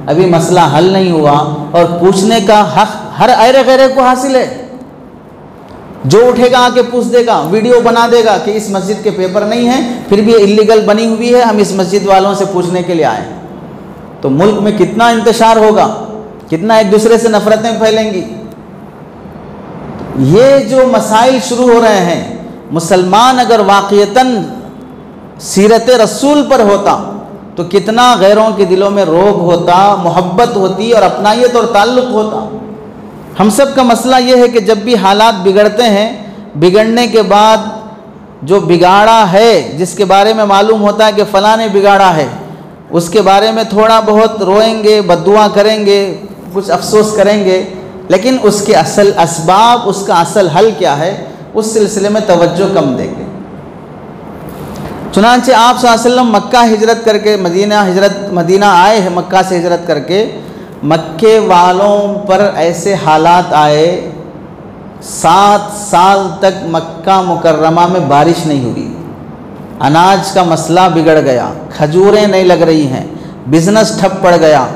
अभी मसला हल नहीं हुआ, और पूछने का हक़ हर ऐरे गैरे को हासिल है। जो उठेगा आके पूछ देगा, वीडियो बना देगा कि इस मस्जिद के पेपर नहीं हैं, फिर भी इल्लीगल बनी हुई है, हम इस मस्जिद वालों से पूछने के लिए आए। तो मुल्क में कितना इंतशार होगा, कितना एक दूसरे से नफरतें फैलेंगी। ये जो मसाइल शुरू हो रहे हैं, मुसलमान अगर वाक़ियतन सीरत रसूल पर होता तो कितना गैरों के दिलों में रोब होता, मोहब्बत होती और अपनायत और ताल्लुक़ होता। हम सब का मसला ये है कि जब भी हालात बिगड़ते हैं, बिगड़ने के बाद जो बिगाड़ा है, जिसके बारे में मालूम होता है कि फ़लाँ ने बिगाड़ा है, उसके बारे में थोड़ा बहुत रोएंगे, बद्दुआ करेंगे, कुछ अफसोस करेंगे, लेकिन उसके असल असबाब, उसका असल हल क्या है, उस सिलसिले में तवज्जो कम देंगे। चुनांचे आप सल्लल्लाहु अलैहि वसल्लम मक्का हिजरत करके मदीना आए हैं। मक्का से हिजरत करके मक्के वालों पर ऐसे हालात आए, 7 साल तक मक्का मुकर्रमा में बारिश नहीं हुई, अनाज का मसला बिगड़ गया, खजूरें नहीं लग रही हैं, बिज़नेस ठप पड़ गया।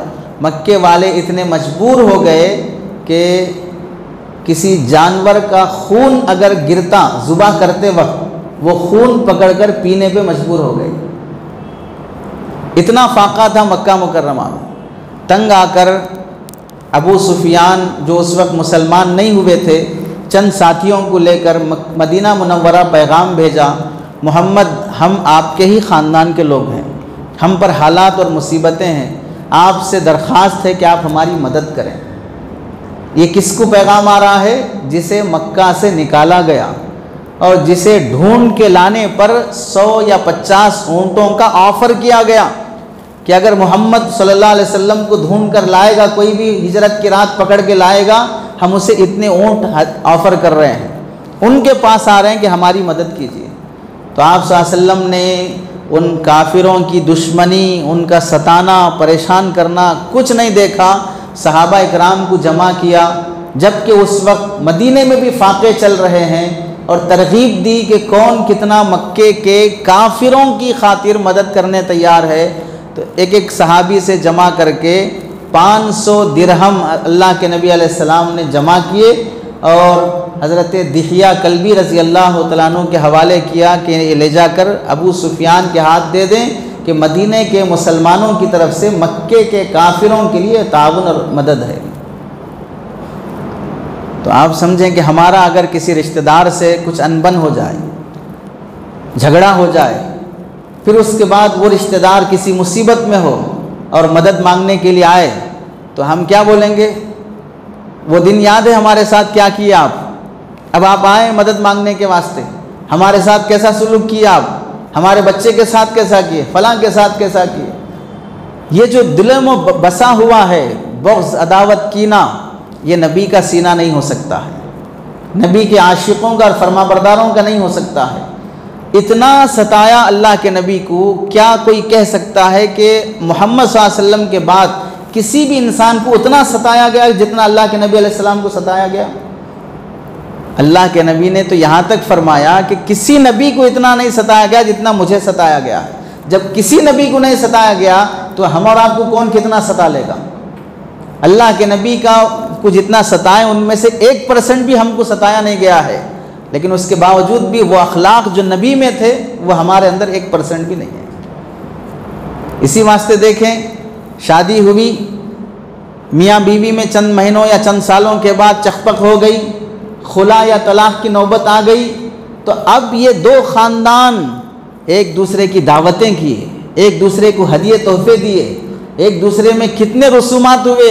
मक्के वाले इतने मजबूर हो गए कि किसी जानवर का खून अगर गिरता ज़ुबा करते वक्त, वो खून पकड़कर पीने पे मजबूर हो गए। इतना फाका था मक्का मुकर्रमा में। तंग आकर अबू सुफियान, जो उस वक्त मुसलमान नहीं हुए थे, चंद साथियों को लेकर मदीना मुनव्वरा पैगाम भेजा मोहम्मद हम आपके ही ख़ानदान के लोग हैं, हम पर हालात और मुसीबतें हैं, आपसे दरख्वास्त है कि आप हमारी मदद करें। ये किसको पैगाम आ रहा है? जिसे मक्का से निकाला गया और जिसे ढूंढ के लाने पर 100 या 50 ऊँटों का ऑफ़र किया गया कि अगर मोहम्मद सल्लल्लाहु अलैहि वसल्लम को ढूंढ कर लाएगा, कोई भी हिजरत की रात पकड़ के लाएगा, हम उसे इतने ऊँट ऑफ़र कर रहे हैं, उनके पास आ रहे हैं कि हमारी मदद कीजिए। तो आप सल्लल्लाहु अलैहि वसल्लम ने उन काफिरों की दुश्मनी, उनका सताना, परेशान करना कुछ नहीं देखा, सहाबा इकराम को जमा किया, जबकि उस वक्त मदीने में भी फाके चल रहे हैं, और तरगीब दी कि कौन कितना मक्के के काफिरों की खातिर मदद करने तैयार है। तो एक एक सहाबी से जमा करके 500 दिरहम अल्लाह के नबी अलैहिस्सलाम ने जमा किए और हज़रत दिहिया कल्बी रज़ी अल्लाह तआला अन्हु के हवाले किया कि ये ले जाकर अबू सुफियान के हाथ दे दें कि मदीने के मुसलमानों की तरफ से मक्के के काफिरों के लिए ताउन और मदद है। तो आप समझें कि हमारा अगर किसी रिश्तेदार से कुछ अनबन हो जाए, झगड़ा हो जाए, फिर उसके बाद वो रिश्तेदार किसी मुसीबत में हो और मदद मांगने के लिए आए, तो हम क्या बोलेंगे? वो दिन याद है हमारे साथ क्या किए आप? अब आप आए मदद मांगने के वास्ते, हमारे साथ कैसा सुलूक किया आप, हमारे बच्चे के साथ कैसा किए, फलां के साथ कैसा किए। ये जो दिलों में बसा हुआ है बग़्ज़, अदावत, कीना, ये नबी का सीना नहीं हो सकता है, नबी के आशिकों का और फरमाबरदारों का नहीं हो सकता है। इतना सताया अल्लाह के नबी को, क्या कोई कह सकता है कि मोहम्मद सल्लल्लाहु अलैहि वसल्लम के बाद किसी भी इंसान को उतना सताया गया जितना अल्लाह के नबी अलैहिस्सलाम को सताया गया? अल्लाह के नबी ने तो यहाँ तक फरमाया कि किसी नबी को इतना नहीं सताया गया जितना मुझे सताया गया। जब किसी नबी को नहीं सताया गया तो हम और आपको कौन कितना सता लेगा? अल्लाह के नबी को जितना सताए उनमें से 1% भी हमको सताया नहीं गया है, लेकिन उसके बावजूद भी वो अखलाक जो नबी में थे वो हमारे अंदर 1% भी नहीं है। इसी वास्ते देखें, शादी हुई, मियाँ बीवी में चंद महीनों या चंद सालों के बाद चकपक हो गई, खुला या तलाक की नौबत आ गई, तो अब ये दो ख़ानदान एक दूसरे की दावतें किए, एक दूसरे को हदिये तोहफे दिए, एक दूसरे में कितने रसूमात हुए।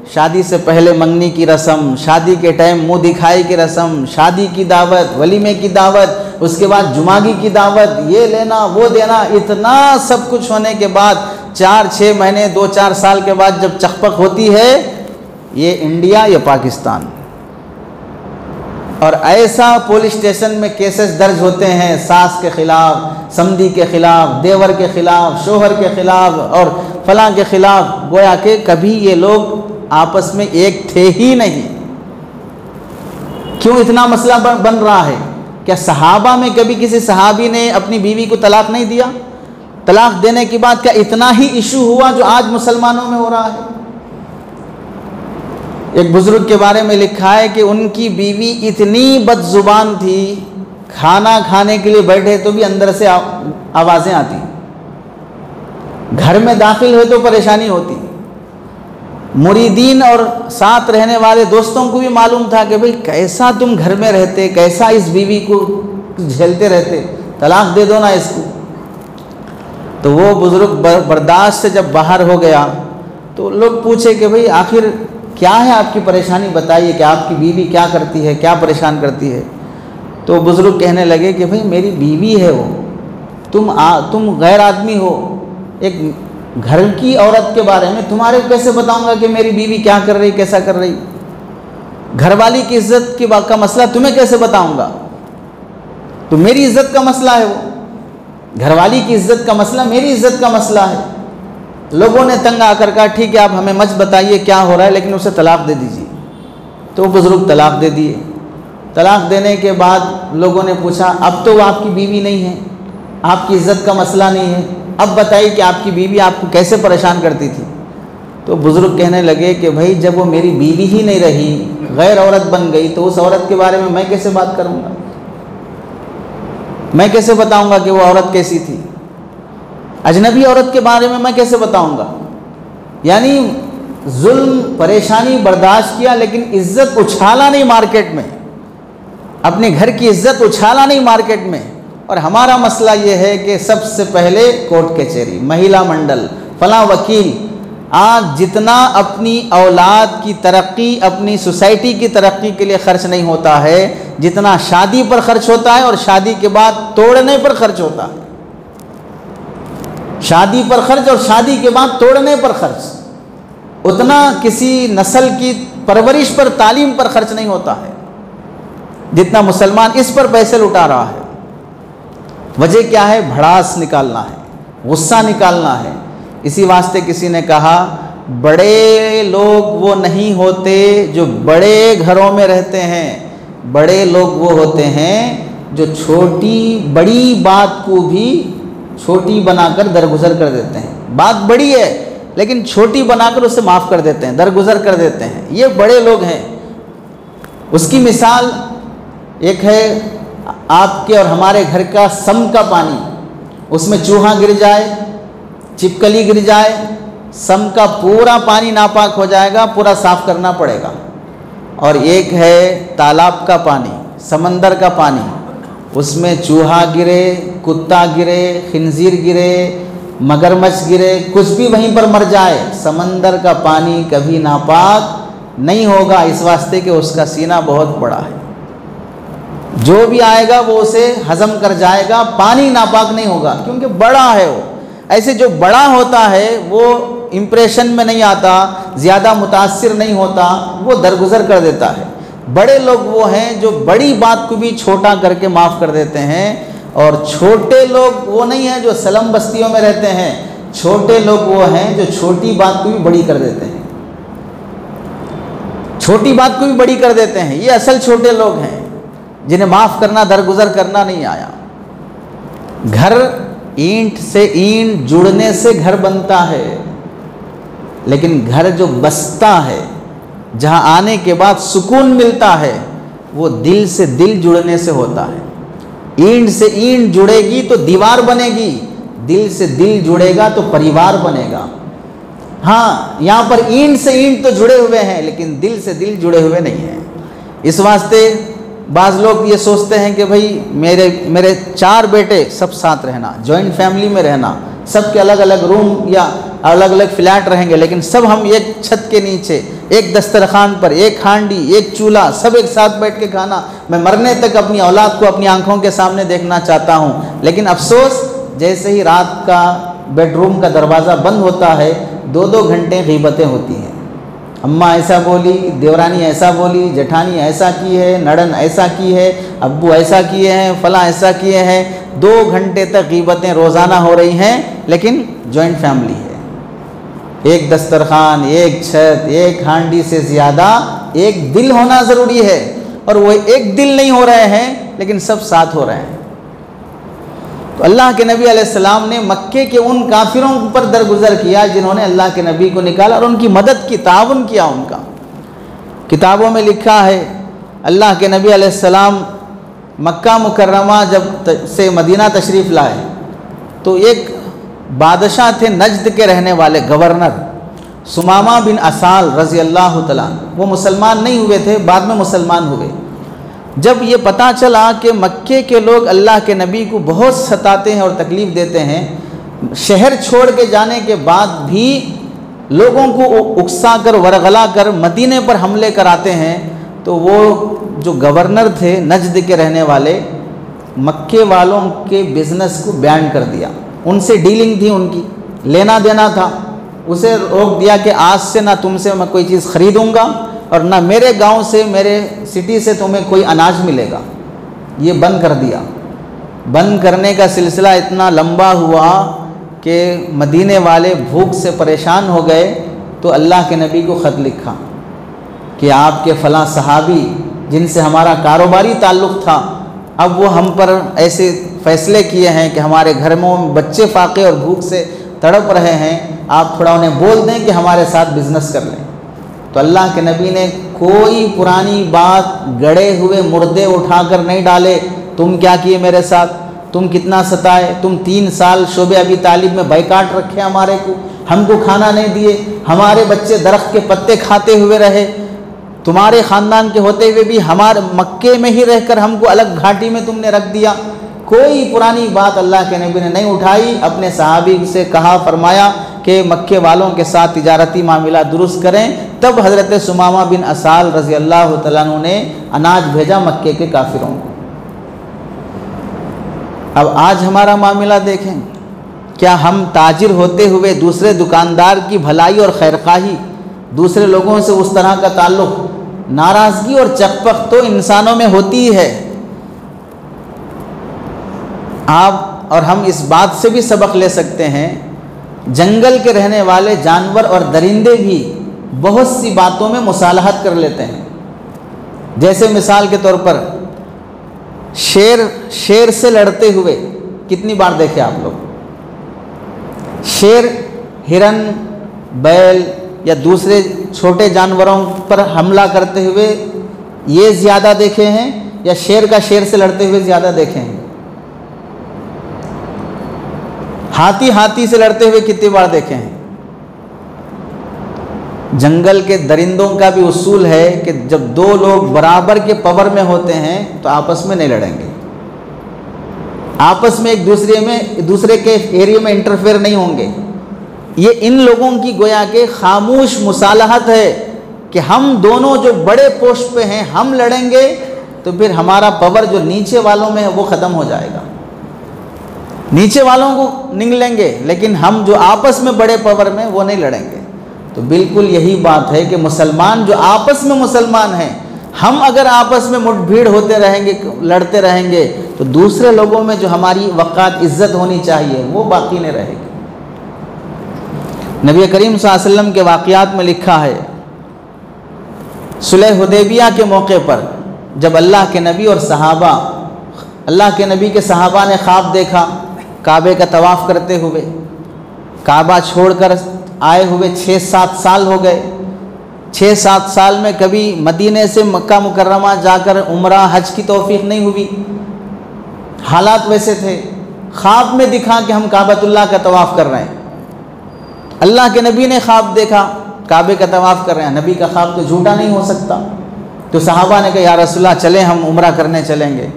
शादी से पहले मंगनी की रस्म, शादी के टाइम मुंह दिखाई की रस्म, शादी की दावत, वलीमे की दावत, उसके बाद जुमागी की दावत, ये लेना वो देना, इतना सब कुछ होने के बाद 4-6 महीने 2-4 साल के बाद जब चकपक होती है, ये इंडिया या पाकिस्तान, और ऐसा पुलिस स्टेशन में केसेस दर्ज होते हैं सास के ख़िलाफ़, समधी के ख़िलाफ़, देवर के ख़िलाफ़, शोहर के ख़िलाफ़ और फलां के ख़िलाफ़, गोया कि कभी ये लोग आपस में एक थे ही नहीं। क्यों इतना मसला बन रहा है? क्या सहाबा में कभी किसी सहाबी ने अपनी बीवी को तलाक नहीं दिया? तलाक देने के बाद क्या इतना ही इशू हुआ जो आज मुसलमानों में हो रहा है? एक बुजुर्ग के बारे में लिखा है कि उनकी बीवी इतनी बदजुबान थी, खाना खाने के लिए बैठे तो भी अंदर से आवाज़ें आती, घर में दाखिल हुए तो परेशानी होती। मुरीदीन और साथ रहने वाले दोस्तों को भी मालूम था कि भाई कैसा तुम घर में रहते, कैसा इस बीवी को झेलते रहते, तलाक दे दो ना इसको। तो वो बुजुर्ग बर्दाश्त से जब बाहर हो गया तो लोग पूछे कि भाई आखिर क्या है आपकी परेशानी, बताइए कि आपकी बीवी क्या करती है, क्या परेशान करती है। तो बुजुर्ग कहने लगे कि भाई मेरी बीवी है वो, तुम गैर आदमी हो, एक घर की औरत के बारे में तुम्हारे कैसे बताऊंगा कि मेरी बीवी क्या कर रही, कैसा कर रही? घरवाली की इज्जत का मसला तुम्हें कैसे बताऊंगा? तो मेरी इज्जत का मसला है वो, घरवाली की इज्जत का मसला मेरी इज्जत का मसला है। लोगों ने तंग आकर कहा ठीक है आप हमें मत बताइए क्या हो रहा है, लेकिन उसे तलाक दे दीजिए। तो बुजुर्ग तलाक दे दिए। तलाक देने के बाद लोगों ने पूछा अब तो वो आपकी बीवी नहीं है, आपकी इज्जत का मसला नहीं है, अब बताइए कि आपकी बीवी आपको कैसे परेशान करती थी। तो बुजुर्ग कहने लगे कि भाई जब वो मेरी बीवी ही नहीं रही, गैर औरत बन गई, तो उस औरत के बारे में मैं कैसे बात करूँगा, मैं कैसे बताऊँगा कि वो औरत कैसी थी? अजनबी औरत के बारे में मैं कैसे बताऊँगा? यानी जुल्म परेशानी बर्दाश्त किया, लेकिन इज्जत उछाला नहीं मार्केट में, अपने घर की इज्जत उछाला नहीं मार्केट में। और हमारा मसला ये है कि सबसे पहले कोर्ट कचहरी, महिला मंडल, फला वकील। आज जितना अपनी औलाद की तरक्की, अपनी सोसाइटी की तरक्की के लिए खर्च नहीं होता है, जितना शादी पर खर्च होता है और शादी के बाद तोड़ने पर खर्च होता है। शादी पर खर्च और शादी के बाद तोड़ने पर खर्च, उतना किसी नस्ल की परवरिश पर, तालीम पर खर्च नहीं होता है जितना मुसलमान इस पर पैसे लुटा रहा है। वजह क्या है? भड़ास निकालना है, गुस्सा निकालना है। इसी वास्ते किसी ने कहा, बड़े लोग वो नहीं होते जो बड़े घरों में रहते हैं, बड़े लोग वो होते हैं जो छोटी बड़ी बात को भी छोटी बनाकर दरगुजर कर देते हैं। बात बड़ी है लेकिन छोटी बनाकर उसे माफ़ कर देते हैं, दरगुजर कर देते हैं। ये बड़े लोग हैं। उसकी मिसाल एक है आपके और हमारे घर का सम का पानी, उसमें चूहा गिर जाए, छिपकली गिर जाए, सम का पूरा पानी नापाक हो जाएगा, पूरा साफ करना पड़ेगा। और एक है तालाब का पानी, समंदर का पानी, उसमें चूहा गिरे, कुत्ता गिरे, खिंजीर गिरे, मगरमच्छ गिरे, कुछ भी वहीं पर मर जाए, समंदर का पानी कभी नापाक नहीं होगा। इस वास्ते कि उसका सीना बहुत बड़ा है, जो भी आएगा वो उसे हजम कर जाएगा, पानी नापाक नहीं होगा क्योंकि बड़ा है वो। ऐसे जो बड़ा होता है वो इम्प्रेशन में नहीं आता, ज़्यादा मुतासिर नहीं होता, वो दरगुजर कर देता है। बड़े लोग वो हैं जो बड़ी बात को भी छोटा करके माफ़ कर देते हैं, और छोटे लोग वो नहीं हैं जो सलम बस्तियों में रहते हैं। छोटे लोग वो हैं जो छोटी बात को भी बड़ी कर देते हैं, छोटी बात को भी बड़ी कर देते हैं। ये असल छोटे लोग हैं जिन्हें माफ़ करना, दरगुजर करना नहीं आया। घर ईंट से ईंट जुड़ने से घर बनता है, लेकिन घर जो बसता है, जहाँ आने के बाद सुकून मिलता है, वो दिल से दिल जुड़ने से होता है। ईंट से ईंट जुड़ेगी तो दीवार बनेगी, दिल से दिल जुड़ेगा तो परिवार बनेगा। हाँ, यहाँ पर ईंट से ईंट तो जुड़े हुए हैं लेकिन दिल से दिल जुड़े हुए नहीं हैं। इस वास्ते बाज़ लोग ये सोचते हैं कि भाई मेरे 4 बेटे सब साथ रहना, जॉइंट फैमिली में रहना, सब के अलग अलग रूम या अलग अलग फ्लैट रहेंगे, लेकिन सब हम एक छत के नीचे, एक दस्तरखान पर, एक हांडी, एक चूल्हा, सब एक साथ बैठ के खाना। मैं मरने तक अपनी औलाद को अपनी आंखों के सामने देखना चाहता हूँ। लेकिन अफसोस, जैसे ही रात का बेडरूम का दरवाज़ा बंद होता है, 2-2 घंटे गीबतें होती हैं। अम्मा ऐसा बोली, देवरानी ऐसा बोली, जेठानी ऐसा की है, नड़न ऐसा की है, अब्बू ऐसा किए हैं, फला ऐसा किए हैं। 2 घंटे तक गीबतें रोज़ाना हो रही हैं, लेकिन जॉइंट फैमिली है। एक दस्तरखान, एक छत, एक हांडी से ज़्यादा एक दिल होना ज़रूरी है, और वो एक दिल नहीं हो रहे हैं लेकिन सब साथ हो रहे हैं। तो अल्लाह के नबी अलैहिस्सलाम ने मक्के के उन काफिरों पर दरगुजर किया जिन्होंने अल्लाह के नबी को निकाला और उनकी मदद की, ताउन किया उनका। किताबों में लिखा है अल्लाह के नबी अलैहिस्सलाम मक्का मुकर्रमा जब से मदीना तशरीफ़ लाए तो एक बादशाह थे नजद के रहने वाले, गवर्नर सुमामा बिन असाल रज़ी अल्लाह तआला। वो मुसलमान नहीं हुए थे, बाद में मुसलमान हुए। जब ये पता चला कि मक्के के लोग अल्लाह के नबी को बहुत सताते हैं और तकलीफ़ देते हैं, शहर छोड़ के जाने के बाद भी लोगों को उकसा कर, वरगला कर मदीने पर हमले कराते हैं, तो वो जो गवर्नर थे नजद के रहने वाले, मक्के वालों के बिज़नेस को बैन कर दिया। उनसे डीलिंग थी, उनकी लेना देना था, उसे रोक दिया कि आज से ना तुमसे मैं कोई चीज़ ख़रीदूँगा और ना मेरे गांव से, मेरे सिटी से तुम्हें कोई अनाज मिलेगा। ये बंद कर दिया। बंद करने का सिलसिला इतना लंबा हुआ कि मदीने वाले भूख से परेशान हो गए, तो अल्लाह के नबी को ख़त लिखा कि आपके फ़लाँ सहाबी जिनसे हमारा कारोबारी ताल्लुक़ था, अब वो हम पर ऐसे फ़ैसले किए हैं कि हमारे घर में बच्चे फाके और भूख से तड़प रहे हैं, आप थोड़ा उन्हें बोल दें कि हमारे साथ बिज़नेस कर लें। तो अल्लाह के नबी ने कोई पुरानी बात, गड़े हुए मुर्दे उठाकर नहीं डाले। तुम क्या किए मेरे साथ, तुम कितना सताए, तुम 3 साल शोबे अबी तालिब में बैकाट रखे हमारे को, हमको खाना नहीं दिए, हमारे बच्चे दरख्त के पत्ते खाते हुए रहे, तुम्हारे ख़ानदान के होते हुए भी हमारे मक्के में ही रहकर हमको अलग घाटी में तुमने रख दिया। कोई पुरानी बात अल्लाह के नबी ने नहीं उठाई। अपने सहाबी से कहा, फरमाया कि मक्के वालों के साथ तिजारती मामला दुरुस्त करें। तब हज़रत सुमामा बिन असाल रज़ी अल्लाह तआला अन्हु ने अनाज भेजा मक्के के काफिरों को। अब आज हमारा मामला देखें, क्या हम ताजिर होते हुए दूसरे दुकानदार की भलाई और खैरखाही, दूसरे लोगों से उस तरह का ताल्लुक़, नाराज़गी और चकपक तो इंसानों में होती ही है। आप और हम इस बात से भी सबक ले सकते हैं, जंगल के रहने वाले जानवर और दरिंदे भी बहुत सी बातों में मुसालहत कर लेते हैं। जैसे मिसाल के तौर पर शेर से लड़ते हुए कितनी बार देखे आप लोग? शेर हिरन, बैल या दूसरे छोटे जानवरों पर हमला करते हुए ये ज़्यादा देखे हैं या शेर का शेर से लड़ते हुए ज़्यादा देखे हैं? हाथी से लड़ते हुए कितनी बार देखे हैं? जंगल के दरिंदों का भी उसूल है कि जब दो लोग बराबर के पावर में होते हैं तो आपस में नहीं लड़ेंगे, आपस में एक दूसरे के एरिया में इंटरफेयर नहीं होंगे। ये इन लोगों की गोया के खामोश मुसालहत है कि हम दोनों जो बड़े पोस्ट पे हैं हम लड़ेंगे तो फिर हमारा पावर जो नीचे वालों में है वो ख़त्म हो जाएगा। नीचे वालों को निगलेंगे लेकिन हम जो आपस में बड़े पावर में वो नहीं लड़ेंगे। तो बिल्कुल यही बात है कि मुसलमान जो आपस में मुसलमान हैं, हम अगर आपस में मुठभेड़ होते रहेंगे, लड़ते रहेंगे तो दूसरे लोगों में जो हमारी वक़ात इज़्ज़त होनी चाहिए वो बाकी नहीं रहेगी। नबी करीम सल्लल्लाहु अलैहि वसल्लम के वाक़यात में लिखा है, सुलह हुदैबिया के मौके पर जब अल्लाह के नबी के सहाबा ने ख्वाब देखा काबे का तवाफ़ करते हुए, काबा छोड़कर आए हुए 6-7 साल हो गए। 6-7 साल में कभी मदीने से मक्का मुकर्रमा जाकर उम्रा हज की तौफीक नहीं हुई। हालात वैसे थे। ख्वाब में दिखा कि हम काबतुल्लाह का तवाफ़ कर रहे हैं। अल्लाह के नबी ने ख्वाब देखा काबे का तवाफ़ कर रहे हैं। नबी का ख्वाब तो झूठा नहीं हो सकता। तो सहाबा ने कहा, या रसूलल्लाह चलें, हम उम्रा करने चलेंगे।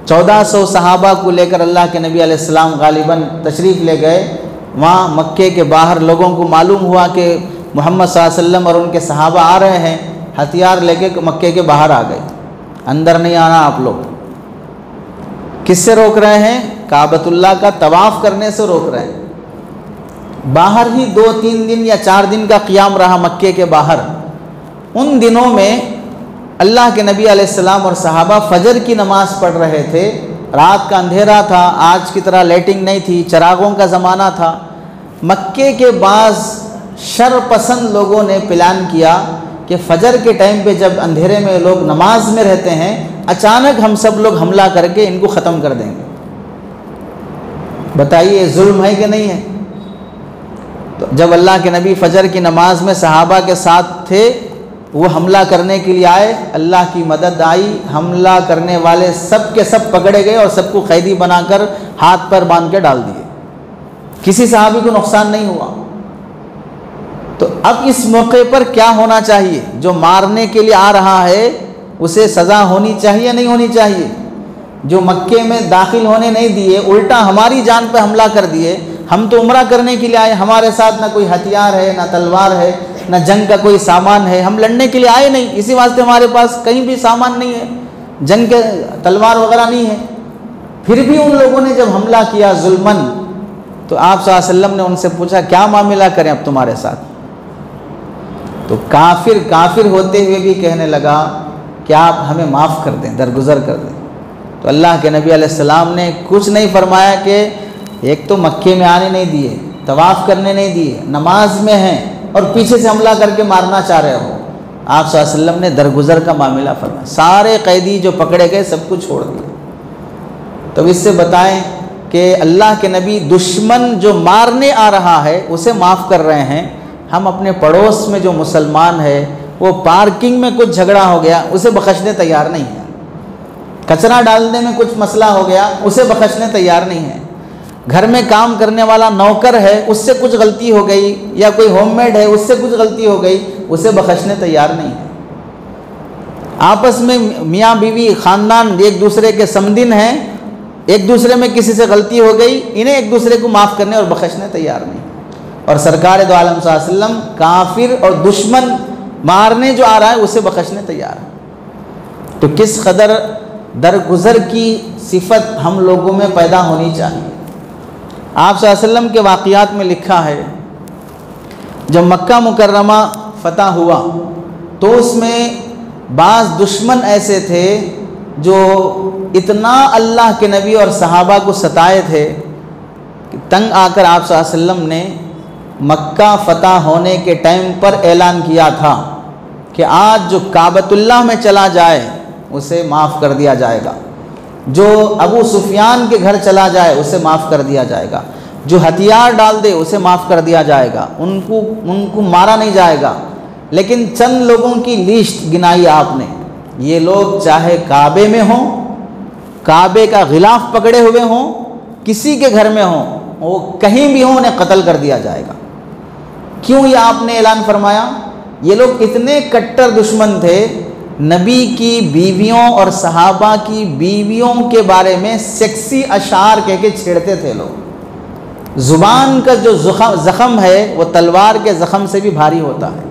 1400 सहाबा को लेकर अल्लाह के नबी अलैहिस्सलाम गालिबन तशरीफ़ ले गए। वहाँ मक्के के बाहर लोगों को मालूम हुआ कि मोहम्मद सल्लल्लाहु अलैहि वसल्लम और उनके सहाबा आ रहे हैं, हथियार लेके मक्के के बाहर आ गए। अंदर नहीं आना आप लोग। किससे रोक रहे हैं? काबतुल्लाह का तवाफ़ करने से रोक रहे हैं। बाहर ही 2-3 दिन या 4 दिन का क़ियाम रहा मक्के के बाहर। उन दिनों में अल्लाह के नबी अलैहिस्सलाम और सहाबा फजर की नमाज़ पढ़ रहे थे। रात का अंधेरा था, आज की तरह लाइटिंग नहीं थी, चिरागों का ज़माना था। मक्के के बाज़ शरपसंद लोगों ने प्लान किया कि फ़जर के टाइम पे जब अंधेरे में लोग नमाज में रहते हैं, अचानक हम सब लोग हमला करके इनको ख़त्म कर देंगे। बताइए जुल्म है कि नहीं है? तो जब अल्लाह के नबी फ़जर की नमाज में सहाबा के साथ थे, वो हमला करने के लिए आए, अल्लाह की मदद आई। हमला करने वाले सब के सब पकड़े गए और सबको कैदी बनाकर हाथ पर बांध के डाल दिए। किसी सहाबी को नुकसान नहीं हुआ। तो अब इस मौके पर क्या होना चाहिए? जो मारने के लिए आ रहा है उसे सज़ा होनी चाहिए नहीं होनी चाहिए? जो मक्के में दाखिल होने नहीं दिए, उल्टा हमारी जान पर हमला कर दिए। हम तो उम्रा करने के लिए आए, हमारे साथ ना कोई हथियार है, ना तलवार है, ना जंग का कोई सामान है, हम लड़ने के लिए आए नहीं। इसी वास्ते हमारे पास कहीं भी सामान नहीं है, जंग के तलवार वगैरह नहीं है। फिर भी उन लोगों ने जब हमला किया जुल्मन, तो आप सल्लल्लाहु अलैहि वसल्लम ने उनसे पूछा, क्या मामला करें अब तुम्हारे साथ? तो काफिर होते हुए भी कहने लगा कि आप हमें माफ़ कर दें, दरगुजर कर दें। तो अल्लाह के नबी अलैहिस्सलाम ने कुछ नहीं फरमाया कि एक तो मक्के में आने नहीं दिए, तवाफ़ करने नहीं दिए, नमाज में हैं और पीछे से हमला करके मारना चाह रहे हो। आप सल्लल्लाहु अलैहि वसल्लम ने दरगुजर का मामला फरमाया। सारे कैदी जो पकड़े गए सबको छोड़ दिया। तो इससे बताएं कि अल्लाह के नबी दुश्मन जो मारने आ रहा है उसे माफ़ कर रहे हैं। हम अपने पड़ोस में जो मुसलमान है, वो पार्किंग में कुछ झगड़ा हो गया, उसे बख्शने तैयार नहीं है। कचरा डालने में कुछ मसला हो गया, उसे बख्शने तैयार नहीं है। घर में काम करने वाला नौकर है, उससे कुछ गलती हो गई, या कोई होममेड है उससे कुछ गलती हो गई, उसे बख्शने तैयार नहीं है। आपस में मियाँ बीवी ख़ानदान एक दूसरे के समदिन हैं, एक दूसरे में किसी से गलती हो गई, इन्हें एक दूसरे को माफ़ करने और बख्शने तैयार नहीं। और सरकार दो आलम सल्लल्लाहु अलैहि वसल्लम काफिर और दुश्मन मारने जो आ रहा है उसे बख्शने तैयार है। तो किस कदर दरगुजर की सिफत हम लोगों में पैदा होनी चाहिए। आप सल्लल्लाहु अलैहि वसल्लम के वाक़ियात में लिखा है, जब मक्का मुकर्रमा फ़तह हुआ तो उसमें बाज़ दुश्मन ऐसे थे जो इतना अल्लाह के नबी और सहाबा को सताए थे कि तंग आकर आप सल्लल्लाहु अलैहि वसल्लम ने मक्का फ़तह होने के टाइम पर ऐलान किया था कि आज जो काबतुल्लाह में चला जाए उसे माफ़ कर दिया जाएगा, जो अबू सुफियान के घर चला जाए उसे माफ़ कर दिया जाएगा, जो हथियार डाल दे उसे माफ़ कर दिया जाएगा, उनको मारा नहीं जाएगा। लेकिन चंद लोगों की लिस्ट गिनाई आपने, ये लोग चाहे काबे में हों, काबे का गिलाफ पकड़े हुए हों, किसी के घर में हों, वो कहीं भी हों, उन्हें कत्ल कर दिया जाएगा। क्यों ये आपने ऐलान फरमाया? ये लोग इतने कट्टर दुश्मन थे, नबी की बीवियों और सहाबा की बीवियों के बारे में सेक्सी अशार कह के छेड़ते थे लोग। ज़ुबान का जो ज़ख़म है वो तलवार के ज़ख़म से भी भारी होता है।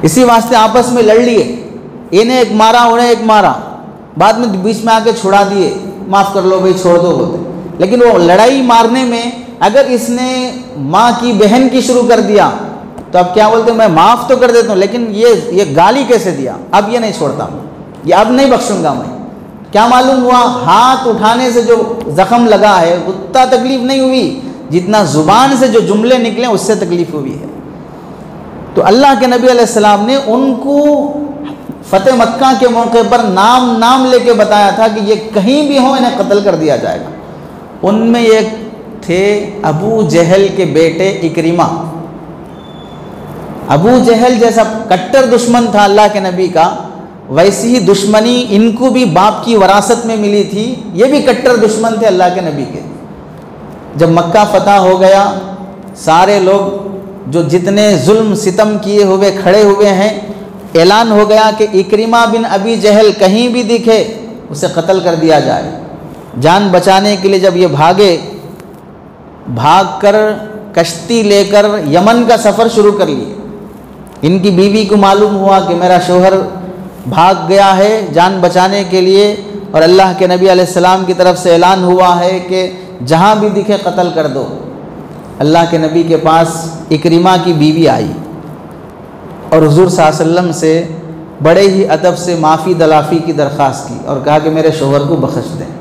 इसी वास्ते आपस में लड़ लिए, इन्हें एक मारा उन्हें एक मारा, बाद में बीच में आके छुड़ा दिए, माफ़ कर लो भाई छोड़ दो बोलते। लेकिन वो लड़ाई मारने में अगर इसने माँ की बहन की शुरू कर दिया तो अब क्या बोलते, मैं माफ़ तो कर देता हूँ लेकिन ये गाली कैसे दिया, अब ये नहीं छोड़ता हूँ, ये अब नहीं बख्शूंगा मैं। क्या मालूम हुआ, हाथ उठाने से जो ज़ख़म लगा है उतना तकलीफ़ नहीं हुई जितना ज़ुबान से जो जुमले निकले उससे तकलीफ़ हुई है। तो अल्लाह के नबी अलैहिस्सलाम ने उनको फ़तेह मक्का के मौके पर नाम लेके बताया था कि ये कहीं भी हो इन्हें कत्ल कर दिया जाएगा। उनमें एक थे अबू जहल के बेटे इकरिमा। अबू जहल जैसा कट्टर दुश्मन था अल्लाह के नबी का, वैसी ही दुश्मनी इनको भी बाप की वरासत में मिली थी। ये भी कट्टर दुश्मन थे अल्लाह के नबी के। जब मक्का फ़तह हो गया, सारे लोग जो जितने जुल्म सितम किए हुए खड़े हुए हैं, ऐलान हो गया कि इकरिमा बिन अबी जहल कहीं भी दिखे उसे कत्ल कर दिया जाए। जान बचाने के लिए जब ये भागकर कश्ती लेकर यमन का सफ़र शुरू कर लिए। इनकी बीवी को मालूम हुआ कि मेरा शोहर भाग गया है जान बचाने के लिए, और अल्लाह के नबी अलैहिस्सलाम की तरफ से ऐलान हुआ है कि जहाँ भी दिखे कत्ल कर दो। अल्लाह के नबी के पास इकरिमा की बीवी आई और हुज़ूर सल्लल्लाहु अलैहि वसल्लम से बड़े ही अदब से माफ़ी दलाफ़ी की दरख्वास्त की और कहा कि मेरे शोहर को बख्श दें,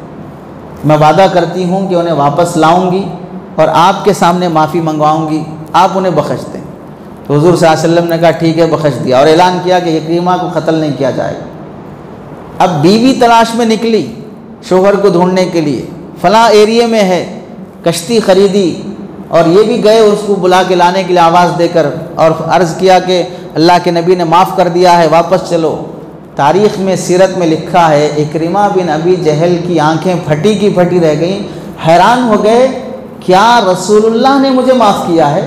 मैं वादा करती हूँ कि उन्हें वापस लाऊंगी और आपके सामने माफ़ी मंगवाऊंगी, आप उन्हें बख्श दें। तो हुज़ूर सल्लल्लाहु अलैहि वसल्लम ने कहा ठीक है, बख्श दिया और ऐलान किया कि इकरिमा को कत्ल नहीं किया जाएगा। अब बीवी तलाश में निकली शोहर को ढूंढने के लिए, फ़लाँ एरिए में है, कश्ती ख़रीदी और ये भी गए उसको बुला के लाने के लिए आवाज़ देकर, और अर्ज़ किया कि अल्लाह के नबी ने माफ़ कर दिया है, वापस चलो। तारीख़ में सीरत में लिखा है इकरिमा बिन अबी जहल की आंखें फटी की फटी रह गईं, हैरान हो गए क्या रसूलुल्लाह ने मुझे माफ़ किया है।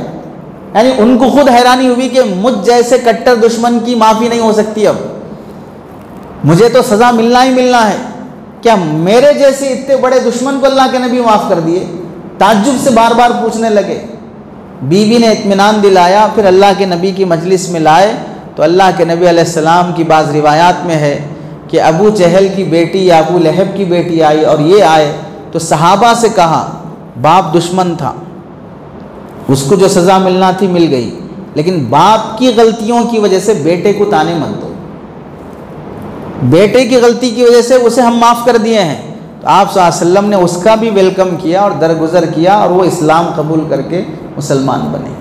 यानी उनको खुद हैरानी हुई कि मुझ जैसे कट्टर दुश्मन की माफ़ी नहीं हो सकती, अब मुझे तो सज़ा मिलना ही मिलना है, क्या मेरे जैसे इतने बड़े दुश्मन को अल्लाह के नबी माफ़ कर दिए। ताज्जुब से बार बार पूछने लगे। बीवी ने इत्मीनान दिलाया, फिर अल्लाह के नबी की मजलिस में लाए तो अल्लाह के नबी अलैहिस्सलाम की बाज़ रिवायात में है कि अबू जहल की बेटी या अबू लहब की बेटी आई और ये आए तो सहाबा से कहा, बाप दुश्मन था, उसको जो सज़ा मिलना थी मिल गई, लेकिन बाप की गलतियों की वजह से बेटे को ताने मत दो, बेटे की गलती की वजह से उसे हम माफ़ कर दिए हैं। तो आप सल्लल्लाहु अलैहि वसल्लम ने उसका भी वेलकम किया और दरगुजर किया और वो इस्लाम कबूल करके मुसलमान बने।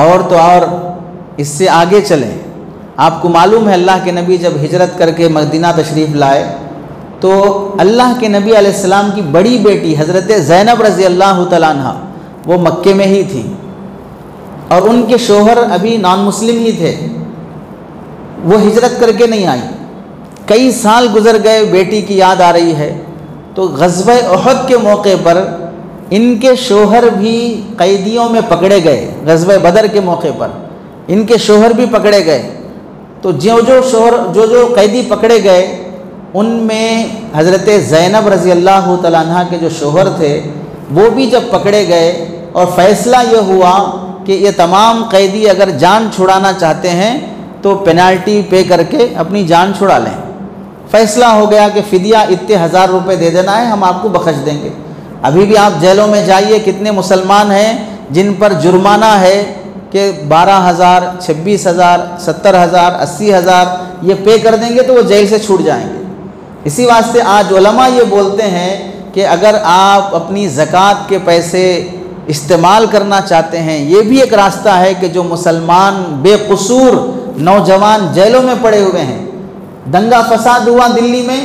और तो और इससे आगे चलें, आपको मालूम है अल्लाह के नबी जब हिजरत करके मदीना तशरीफ़ लाए तो अल्लाह के नबी अलैहिस्सलाम की बड़ी बेटी हज़रत ज़ैनब रज़ी अल्लाह तआला अन्हा वो मक्के में ही थी और उनके शोहर अभी नॉन मुस्लिम ही थे, वो हिजरत करके नहीं आई। कई साल गुजर गए, बेटी की याद आ रही है। तो ग़ज़वा उहद के मौके पर इनके शोहर भी कैदियों में पकड़े गए, ग़ज़वा बदर के मौके पर इनके शोहर भी पकड़े गए। तो जो कैदी पकड़े गए उनमें हज़रत ज़ैनब रज़ी अल्लाह तआला अन्हा के जो शोहर थे वो भी जब पकड़े गए और फ़ैसला ये हुआ कि ये तमाम कैदी अगर जान छुड़ाना चाहते हैं तो पेनाल्टी पे करके अपनी जान छुड़ा लें। फ़ैसला हो गया कि फ़िदिया इतने हज़ार रुपये दे देना है, हम आपको बख्श देंगे। अभी भी आप जेलों में जाइए, कितने मुसलमान हैं जिन पर जुर्माना है कि 12,000, 26,000, 70,000, 80,000 ये पे कर देंगे तो वो जेल से छूट जाएंगे। इसी वास्ते आज उलमा ये बोलते हैं कि अगर आप अपनी ज़कात के पैसे इस्तेमाल करना चाहते हैं, ये भी एक रास्ता है कि जो मुसलमान बेकसूर नौजवान जेलों में पड़े हुए हैं, दंगा फसाद हुआ दिल्ली में,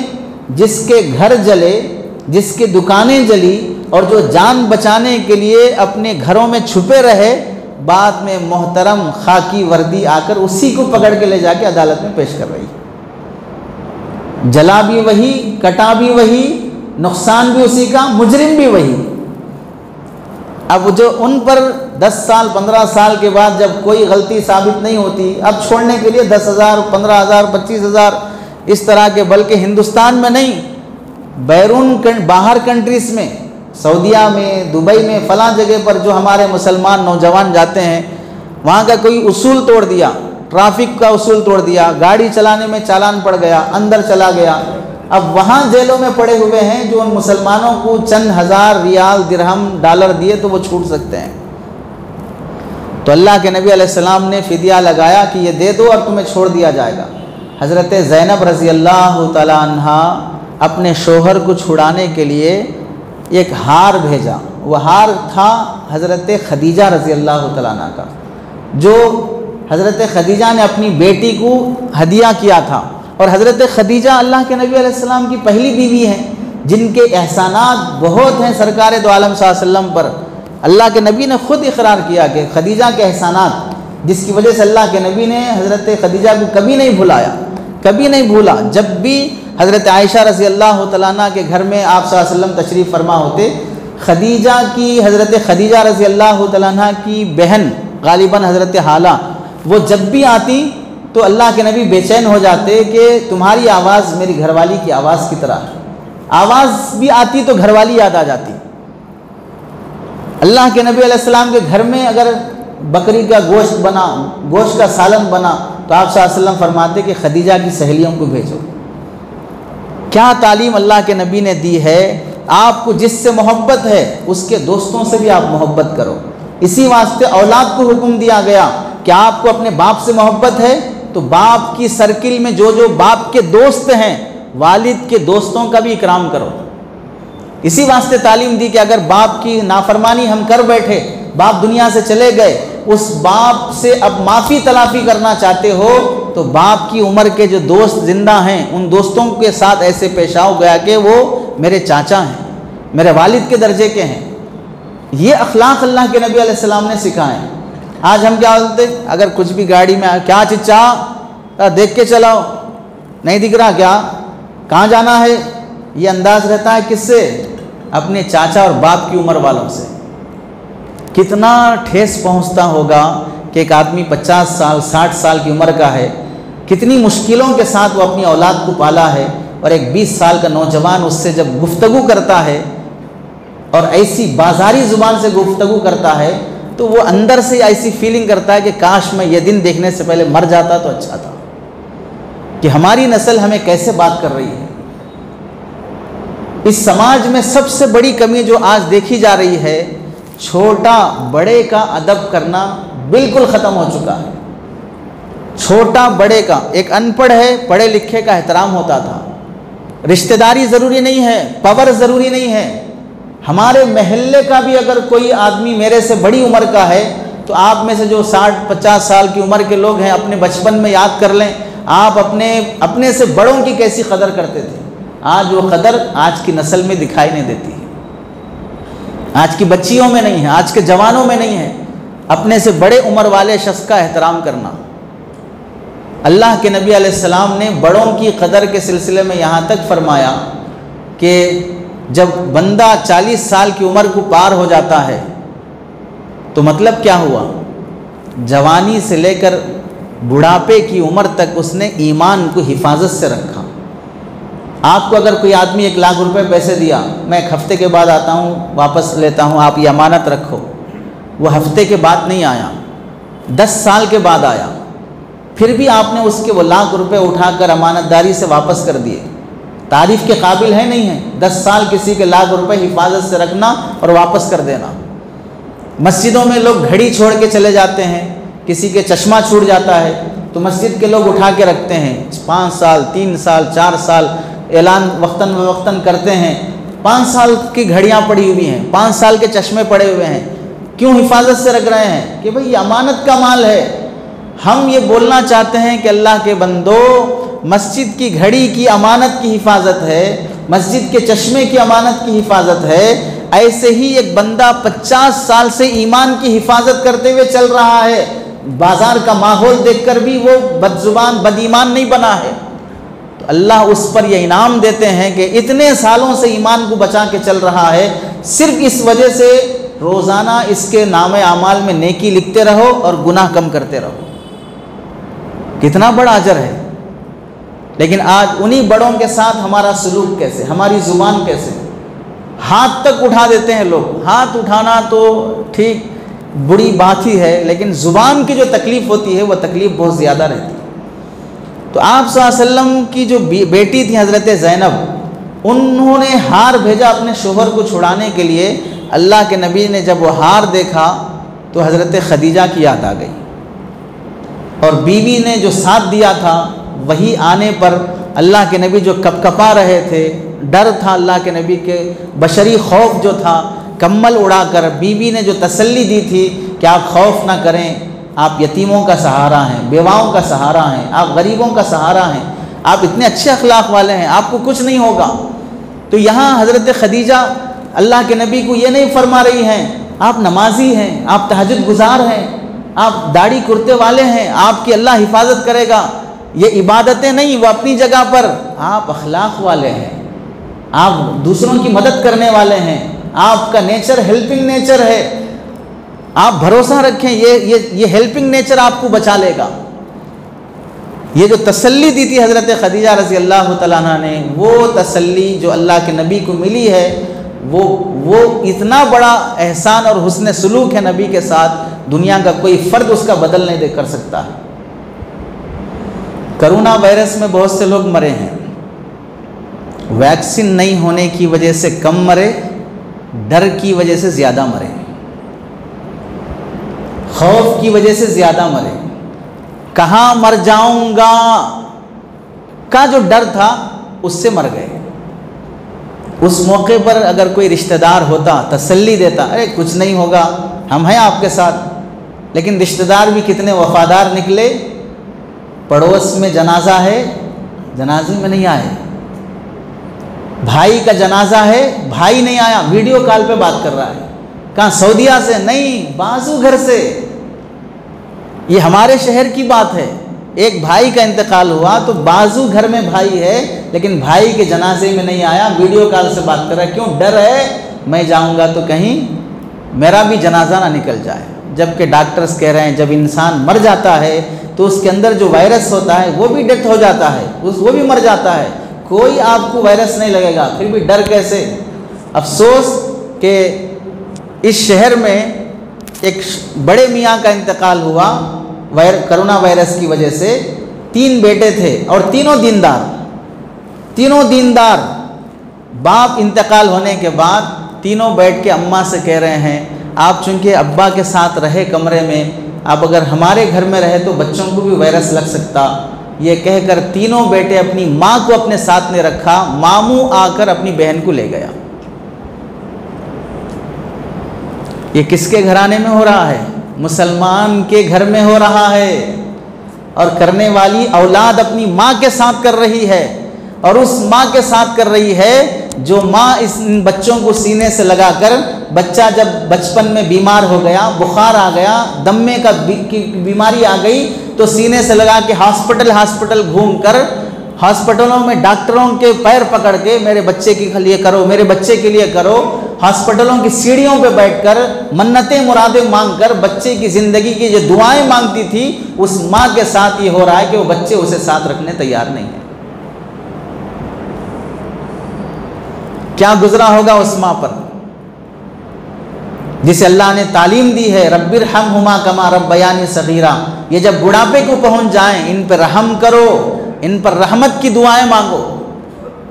जिसके घर जले, जिसकी दुकानें जली और जो जान बचाने के लिए अपने घरों में छुपे रहे, बाद में मोहतरम खाकी वर्दी आकर उसी को पकड़ के ले जाके अदालत में पेश कर रही है। जला भी वही, कटा भी वही, नुकसान भी उसी का, मुजरिम भी वही। अब जो उन पर 10 साल 15 साल के बाद जब कोई गलती साबित नहीं होती, अब छोड़ने के लिए 10,000, 15,000, 25,000 इस तरह के, बल्कि हिंदुस्तान में नहीं, बैरून बाहर कंट्रीज़ में, सऊदीया में, दुबई में, फ़लाँ जगह पर जो हमारे मुसलमान नौजवान जाते हैं, वहाँ का कोई उसूल तोड़ दिया, ट्रैफिक का उसूल तोड़ दिया, गाड़ी चलाने में चालान पड़ गया, अंदर चला गया, अब वहाँ जेलों में पड़े हुए हैं जो उन मुसलमानों को चंद हज़ार रियाल, दिरहम, डॉलर दिए तो वो छूट सकते हैं। तो अल्लाह के नबी अलैहिस्सलाम ने फ़िदिया लगाया कि ये दे दो और तुम्हें छोड़ दिया जाएगा। हज़रत ज़ैनब रज़ी अल्लाह तआला अन्हा अपने शोहर को छुड़ाने के लिए एक हार भेजा। वह हार था हज़रत खदीजा रज़ी अल्लाह तआला अन्हा का, जो हज़रत खदीजा ने अपनी बेटी को हदिया किया था। और हज़रत खदीजा अल्लाह के नबी अलैहिस्सलाम की पहली बीवी हैं, जिनके एहसानात बहुत हैं सरकार दो आलम सल्लल्लाहु अलैहि वसल्लम पर। अल्लाह के नबी ने ख़ुद इकरार किया कि खदीजा के एहसानात, जिसकी वजह से अल्लाह के नबी ने हज़रत खदीजा को कभी नहीं भुलाया, कभी नहीं भूला। जब भी हज़रत आयशा रज़ी अल्लाह तआला अन्हा के घर में आप सल्लल्लाहु अलैहि वसल्लम तशरीफ़ फरमा होते, खदीजा की, हज़रत खदीजा रज़ी अल्लाह तआला अन्हा की बहन गालिबन हज़रत हाला, वो जब भी आती तो अल्लाह के नबी बेचैन हो जाते कि तुम्हारी आवाज़ मेरी घरवाली की आवाज़ की तरह है। आवाज़ भी आती तो घरवाली याद आ जाती। अल्लाह के नबी अलैहिस्सलाम के घर में अगर बकरी का गोश्त बना, गोश्त का सालन बना, तो आप सल्लल्लाहु अलैहि वसल्लम फरमाते कि खदीजा की सहेलियों को भेजो। क्या तालीम अल्लाह के नबी ने दी है। आपको जिससे मोहब्बत है उसके दोस्तों से भी आप मोहब्बत करो। इसी वास्ते औलाद को हुक्म दिया गया कि आपको अपने बाप से मोहब्बत है तो बाप की सर्किल में जो जो बाप के दोस्त हैं, वालिद के दोस्तों का भी इकराम करो। इसी वास्ते तालीम दी कि अगर बाप की नाफरमानी हम कर बैठे, बाप दुनिया से चले गए, उस बाप से अब माफ़ी तलाफ़ी करना चाहते हो तो बाप की उम्र के जो दोस्त ज़िंदा हैं उन दोस्तों के साथ ऐसे पेश आओ गया कि वो मेरे चाचा हैं, मेरे वालिद के दर्जे के हैं। ये अखलाक अल्लाह के नबी अलैहिस्सलाम ने सिखाए। आज हम क्या बोलते, अगर कुछ भी गाड़ी में क्या चिच्चा देख के चलाओ, नहीं दिख रहा क्या, कहाँ जाना है, ये अंदाज़ रहता है किससे, अपने चाचा और बाप की उम्र वालों से। कितना ठेस पहुँचता होगा कि एक आदमी 50 साल 60 साल की उम्र का है, कितनी मुश्किलों के साथ वो अपनी औलाद को पाला है, और एक 20 साल का नौजवान उससे जब गुफ्तगू करता है और ऐसी बाजारी ज़ुबान से गुफ्तगू करता है तो वो अंदर से ऐसी फीलिंग करता है कि काश मैं ये दिन देखने से पहले मर जाता तो अच्छा था, कि हमारी नस्ल हमें कैसे बात कर रही है। इस समाज में सबसे बड़ी कमी जो आज देखी जा रही है, छोटा बड़े का अदब करना बिल्कुल ख़त्म हो चुका है। छोटा बड़े का, एक अनपढ़ है पढ़े लिखे का एहतराम होता था। रिश्तेदारी ज़रूरी नहीं है, पावर ज़रूरी नहीं है। हमारे महल्ले का भी अगर कोई आदमी मेरे से बड़ी उम्र का है तो आप में से जो 60-50 साल की उम्र के लोग हैं, अपने बचपन में याद कर लें, आप अपने से बड़ों की कैसी कदर करते थे। आज वो कदर आज की नस्ल में दिखाई नहीं देती है, आज की बच्चियों में नहीं है, आज के जवानों में नहीं है अपने से बड़े उम्र वाले शख्स का एहतराम करना। अल्लाह के नबी अलैहिस्सलाम ने बड़ों की कदर के सिलसिले में यहाँ तक फरमाया कि जब बंदा 40 साल की उम्र को पार हो जाता है तो मतलब क्या हुआ, जवानी से लेकर बुढ़ापे की उम्र तक उसने ईमान को हिफाजत से रखा। आपको अगर कोई आदमी 1 लाख रुपए पैसे दिया, मैं 1 हफ्ते के बाद आता हूँ वापस लेता हूँ, आप ये अमानत रखो, वो हफ्ते के बाद नहीं आया, 10 साल के बाद आया, फिर भी आपने उसके वो लाख रुपए उठाकर अमानतदारी से वापस कर दिए, तारीफ़ के काबिल है नहीं है? 10 साल किसी के लाख रुपए हिफाजत से रखना और वापस कर देना। मस्जिदों में लोग घड़ी छोड़ के चले जाते हैं, किसी के चश्मा छूट जाता है तो मस्जिद के लोग उठा के रखते हैं, 5 साल 3 साल 4 साल ऐलान वक्तन वक्तन करते हैं। 5 साल की घड़ियाँ पड़ी हुई हैं, 5 साल के चश्मे पड़े हुए हैं, क्यों हिफाजत से रख रहे हैं? कि भाई ये अमानत का माल है। हम ये बोलना चाहते हैं कि अल्लाह के बंदो, मस्जिद की घड़ी की अमानत की हिफाजत है, मस्जिद के चश्मे की अमानत की हिफाजत है। ऐसे ही एक बंदा 50 साल से ईमान की हिफाजत करते हुए चल रहा है, बाजार का माहौल देखकर भी वो बदजुबान बदईमान नहीं बना है, तो अल्लाह उस पर यह इनाम देते हैं कि इतने सालों से ईमान को बचा के चल रहा है, सिर्फ इस वजह से रोज़ाना इसके नामे आमाल में नेकी लिखते रहो और गुनाह कम करते रहो। कितना बड़ा अजर है। लेकिन आज उन्हीं बड़ों के साथ हमारा सलूक कैसे, हमारी ज़ुबान कैसे? हाथ तक उठा देते हैं लोग। हाथ उठाना तो ठीक बुरी बात ही है, लेकिन ज़ुबान की जो तकलीफ़ होती है वह तकलीफ़ बहुत ज़्यादा रहती है। तो आप सल्लल्लाहु अलैहि वसल्लम की जो बेटी थी हज़रत ज़ैनब, उन्होंने हार भेजा अपने शोहर को छुड़ाने के लिए। अल्लाह के नबी ने जब वो हार देखा तो हज़रत खदीजा की याद आ गई, और बीवी ने जो साथ दिया था वही आने पर अल्लाह के नबी जो कपकपा रहे थे, डर था अल्लाह के नबी के, बशरी खौफ जो था, कम्बल उड़ाकर बीवी ने जो तसल्ली दी थी कि आप खौफ ना करें, आप यतीमों का सहारा हैं, बेवाओं का सहारा हैं, आप गरीबों का सहारा हैं, आप इतने अच्छे अखलाक वाले हैं, आपको कुछ नहीं होगा। तो यहाँ हज़रत खदीजा अल्लाह के नबी को ये नहीं फरमा रही हैं आप नमाजी हैं, आप तहज्जुद गुजार हैं, आप दाढ़ी कुर्ते वाले हैं, आपकी अल्लाह हिफाजत करेगा। ये इबादतें नहीं, वो अपनी जगह पर, आप अखलाक वाले हैं, आप दूसरों की मदद करने वाले हैं, आपका नेचर हेल्पिंग नेचर है, आप भरोसा रखें, ये हेल्पिंग नेचर आपको बचा लेगा। ये जो तसल्ली दी थी हज़रत खदीजा रज़ी अल्लाह तआला अन्हा ने, वो तसल्ली जो अल्लाह के नबी को मिली है, वो इतना बड़ा एहसान और हुस्न सलूक है नबी के साथ, दुनिया का कोई फ़र्द उसका बदल नहीं दे कर सकता है। कोरोना वायरस में बहुत से लोग मरे हैं, वैक्सीन नहीं होने की वजह से कम मरे, डर की वजह से ज़्यादा मरे, खौफ की वजह से ज़्यादा मरे। कहाँ मर जाऊंगा का जो डर था उससे मर गए। उस मौके पर अगर कोई रिश्तेदार होता, तसल्ली देता, अरे कुछ नहीं होगा, हम हैं आपके साथ, लेकिन रिश्तेदार भी कितने वफादार निकले। पड़ोस में जनाजा है, जनाजे में नहीं आए, भाई का जनाजा है, भाई नहीं आया, वीडियो कॉल पे बात कर रहा है, कहाँ सऊदीया से, नहीं बाजू घर से। ये हमारे शहर की बात है, एक भाई का इंतकाल हुआ तो बाजू घर में भाई है, लेकिन भाई के जनाजे में नहीं आया, वीडियो कॉल से बात कर रहा है। क्यों? डर है मैं जाऊंगा तो कहीं मेरा भी जनाजा ना निकल जाए। जबकि डॉक्टर्स कह रहे हैं जब इंसान मर जाता है तो उसके अंदर जो वायरस होता है वो भी डेथ हो जाता है, वो भी मर जाता है, कोई आपको वायरस नहीं लगेगा, फिर भी डर कैसे। अफसोस कि इस शहर में एक बड़े मियाँ का इंतकाल हुआ कोरोना वायरस की वजह से। 3 बेटे थे और तीनों दीनदार। बाप इंतकाल होने के बाद तीनों बैठ के अम्मा से कह रहे हैं आप चूँकि अब्बा के साथ रहे कमरे में, अब अगर हमारे घर में रहे तो बच्चों को भी वायरस लग सकता। ये कहकर तीनों बेटे अपनी माँ को अपने साथ में रखा, मामू आकर अपनी बहन को ले गया। ये किसके घराने में हो रहा है? मुसलमान के घर में हो रहा है। और करने वाली औलाद अपनी माँ के साथ कर रही है, और उस माँ के साथ कर रही है जो माँ इन बच्चों को सीने से लगाकर, बच्चा जब बचपन में बीमार हो गया, बुखार आ गया, दमे का बीमारी आ गई, तो सीने से लगा के हॉस्पिटल घूमकर हॉस्पिटलों में डॉक्टरों के पैर पकड़ के मेरे बच्चे के लिए करो, मेरे बच्चे के लिए करो, हॉस्पिटलों की सीढ़ियों पे बैठकर मन्नतें मुरादें मांगकर बच्चे की ज़िंदगी की जो दुआएं मांगती थी, उस माँ के साथ ये हो रहा है कि वो बच्चे उसे साथ रखने तैयार नहीं है। क्या गुजरा होगा उस माँ पर जिसे अल्लाह ने तालीम दी है, रब्बिरहमहुमा कमा रब्बयानी सगीरा। ये जब बुढ़ापे को पहुंच जाएं, इन पर रहम करो, इन पर रहमत की दुआएं मांगो।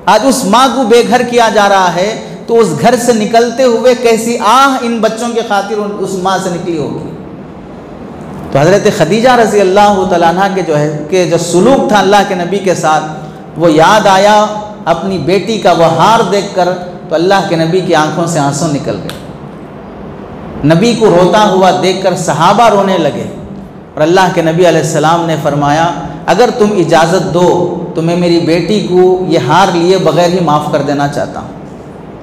आज उस माँ को बेघर किया जा रहा है, तो उस घर से निकलते हुए कैसी आह इन बच्चों के खातिर उस माँ से निकली होगी। तो हज़रत खदीजा रज़ी अल्लाह तआला अन्हा के जो सुलूक था अल्लाह के नबी के साथ, वो याद आया अपनी बेटी का वह हार देखकर, तो अल्लाह के नबी की आंखों से आंसू निकल गए। नबी को रोता हुआ देखकर सहाबा रोने लगे, और अल्लाह के नबी अलैहिस्सलाम ने फरमाया, अगर तुम इजाज़त दो तो मैं मेरी बेटी को ये हार लिए बग़ैर ही माफ़ कर देना चाहता हूँ,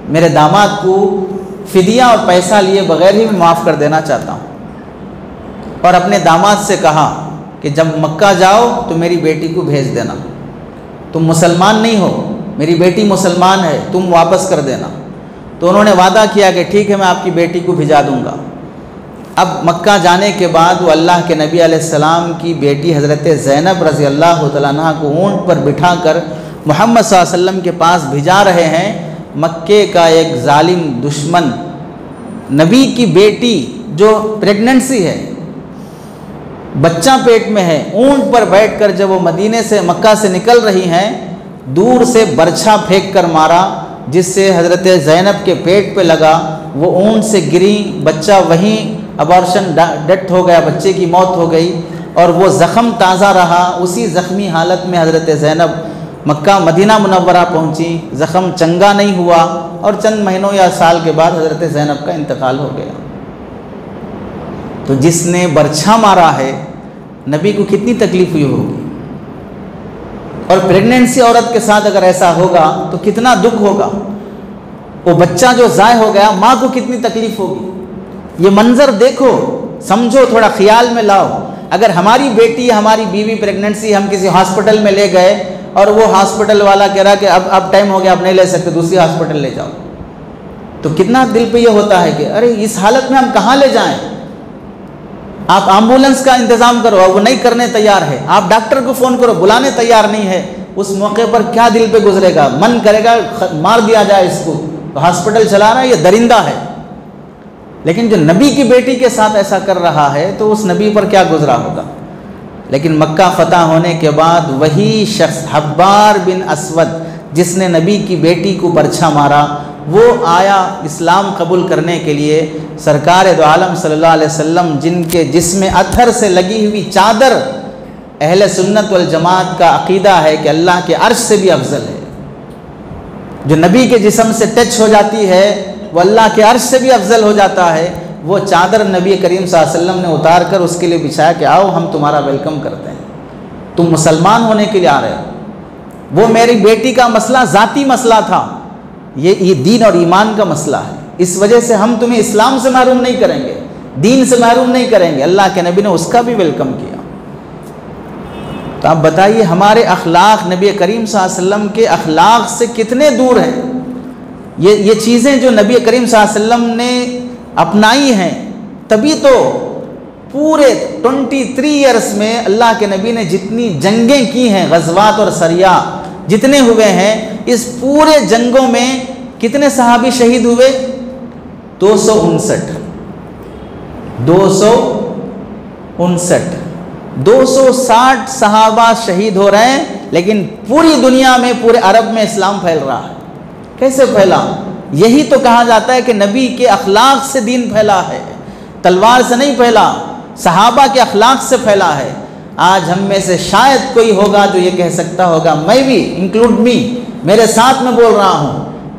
मेरे दामाद को फ़िदिया और पैसा लिए बग़ैर ही माफ़ कर देना चाहता हूँ। और अपने दामाद से कहा कि जब मक्का जाओ तो मेरी बेटी को भेज देना, तुम मुसलमान नहीं हो, मेरी बेटी मुसलमान है, तुम वापस कर देना। तो उन्होंने वादा किया कि ठीक है, मैं आपकी बेटी को भिजा दूंगा। अब मक्का जाने के बाद वो अल्लाह के नबी अलैहिस्सलाम की बेटी हज़रत ज़ैनब रज़ी अल्लाह तआला अन्हा को ऊँट पर बिठाकर मोहम्मद सल्लल्लाहु अलैहि वसल्लम के पास भिजा रहे हैं। मक्के का एक जालिम दुश्मन नबी की बेटी जो प्रेगनेंसी है, बच्चा पेट में है, ऊँट पर बैठकर जब वो मदीने से मक्का से निकल रही हैं, दूर से बरछा फेंक कर मारा, जिससे हज़रत ज़ैनब के पेट पे लगा, वो ऊँट से गिरी, बच्चा वहीं अबॉर्शन डेथ हो गया, बच्चे की मौत हो गई, और वो ज़ख़म ताज़ा रहा। उसी ज़ख्मी हालत में हज़रत ज़ैनब मक्का मदीना मुनव्वरा पहुँची, ज़ख़म चंगा नहीं हुआ, और चंद महीनों या साल के बाद हज़रत ज़ैनब का इंतकाल हो गया। तो जिसने बरछा मारा है, नबी को कितनी तकलीफ़ हुई होगी, और प्रेगनेंसी औरत के साथ अगर ऐसा होगा तो कितना दुख होगा। वो बच्चा जो ज़ाय हो गया, माँ को कितनी तकलीफ़ होगी। ये मंज़र देखो, समझो, थोड़ा ख्याल में लाओ। अगर हमारी बेटी, हमारी बीवी प्रेगनेंसी, हम किसी हॉस्पिटल में ले गए और वो हॉस्पिटल वाला कह रहा कि अब टाइम हो गया, अब नहीं ले सकते, दूसरी हॉस्पिटल ले जाओ, तो कितना दिल पे ये होता है कि अरे इस हालत में हम कहाँ ले जाएं। आप एम्बुलेंस का इंतज़ाम करो, वो नहीं करने तैयार है। आप डॉक्टर को फ़ोन करो, बुलाने तैयार नहीं है। उस मौके पर क्या दिल पे गुजरेगा, मन करेगा मार दिया जाए इसको, तो हॉस्पिटल चला रहा है, ये दरिंदा है। लेकिन जो नबी की बेटी के साथ ऐसा कर रहा है, तो उस नबी पर क्या गुजरा होगा। लेकिन मक्का फ़तह होने के बाद वही शख्स हब्बार बिन अस्वद, जिसने नबी की बेटी को बरछा मारा, वो आया इस्लाम कबूल करने के लिए। सरकार दो आलम सल्लल्लाहु अलैहि वसल्लम, जिनके जिस्म अत्थर से लगी हुई चादर, अहले सुन्नत वल जमात का अक़ीदा है कि अल्लाह के अर्श से भी अफजल है। जो नबी के जिस्म से टच हो जाती है, वो अल्लाह के अर्श से भी अफजल हो जाता है। वो चादर नबी करीम सल्लल्लाहु अलैहि वसल्लम ने उतार कर उसके लिए बिछाया कि आओ हम तुम्हारा वेलकम करते हैं, तुम मुसलमान होने के लिए आ रहे हो। वो मेरी बेटी का मसला ज़ाती मसला था, ये दीन और ईमान का मसला है। इस वजह से हम तुम्हें इस्लाम से महरूम नहीं करेंगे, दीन से महरूम नहीं करेंगे। अल्लाह के नबी ने उसका भी वेलकम किया। तो आप बताइए, हमारे अखलाक नबी करीम सल्लल्लाहु अलैहि वसल्लम के अखलाक से कितने दूर हैं। ये चीज़ें जो नबी करीम सल्लल्लाहु अलैहि वसल्लम ने अपनाई हैं, तभी तो पूरे 23 ईयर्स में अल्लाह के नबी ने जितनी जंगें की हैं, गज़वात और सरिया जितने हुए हैं, इस पूरे जंगों में कितने सहाबी शहीद हुए? 259। 260 सहाबा शहीद हो रहे हैं, लेकिन पूरी दुनिया में, पूरे अरब में इस्लाम फैल रहा है। कैसे फैला? यही तो कहा जाता है कि नबी के अखलाक से दीन फैला है, तलवार से नहीं फैला, सहाबा के अखलाक से फैला है। आज हम में से शायद कोई होगा जो ये कह सकता होगा, मैं भी, इंक्लूड मी, मेरे साथ में बोल रहा हूँ,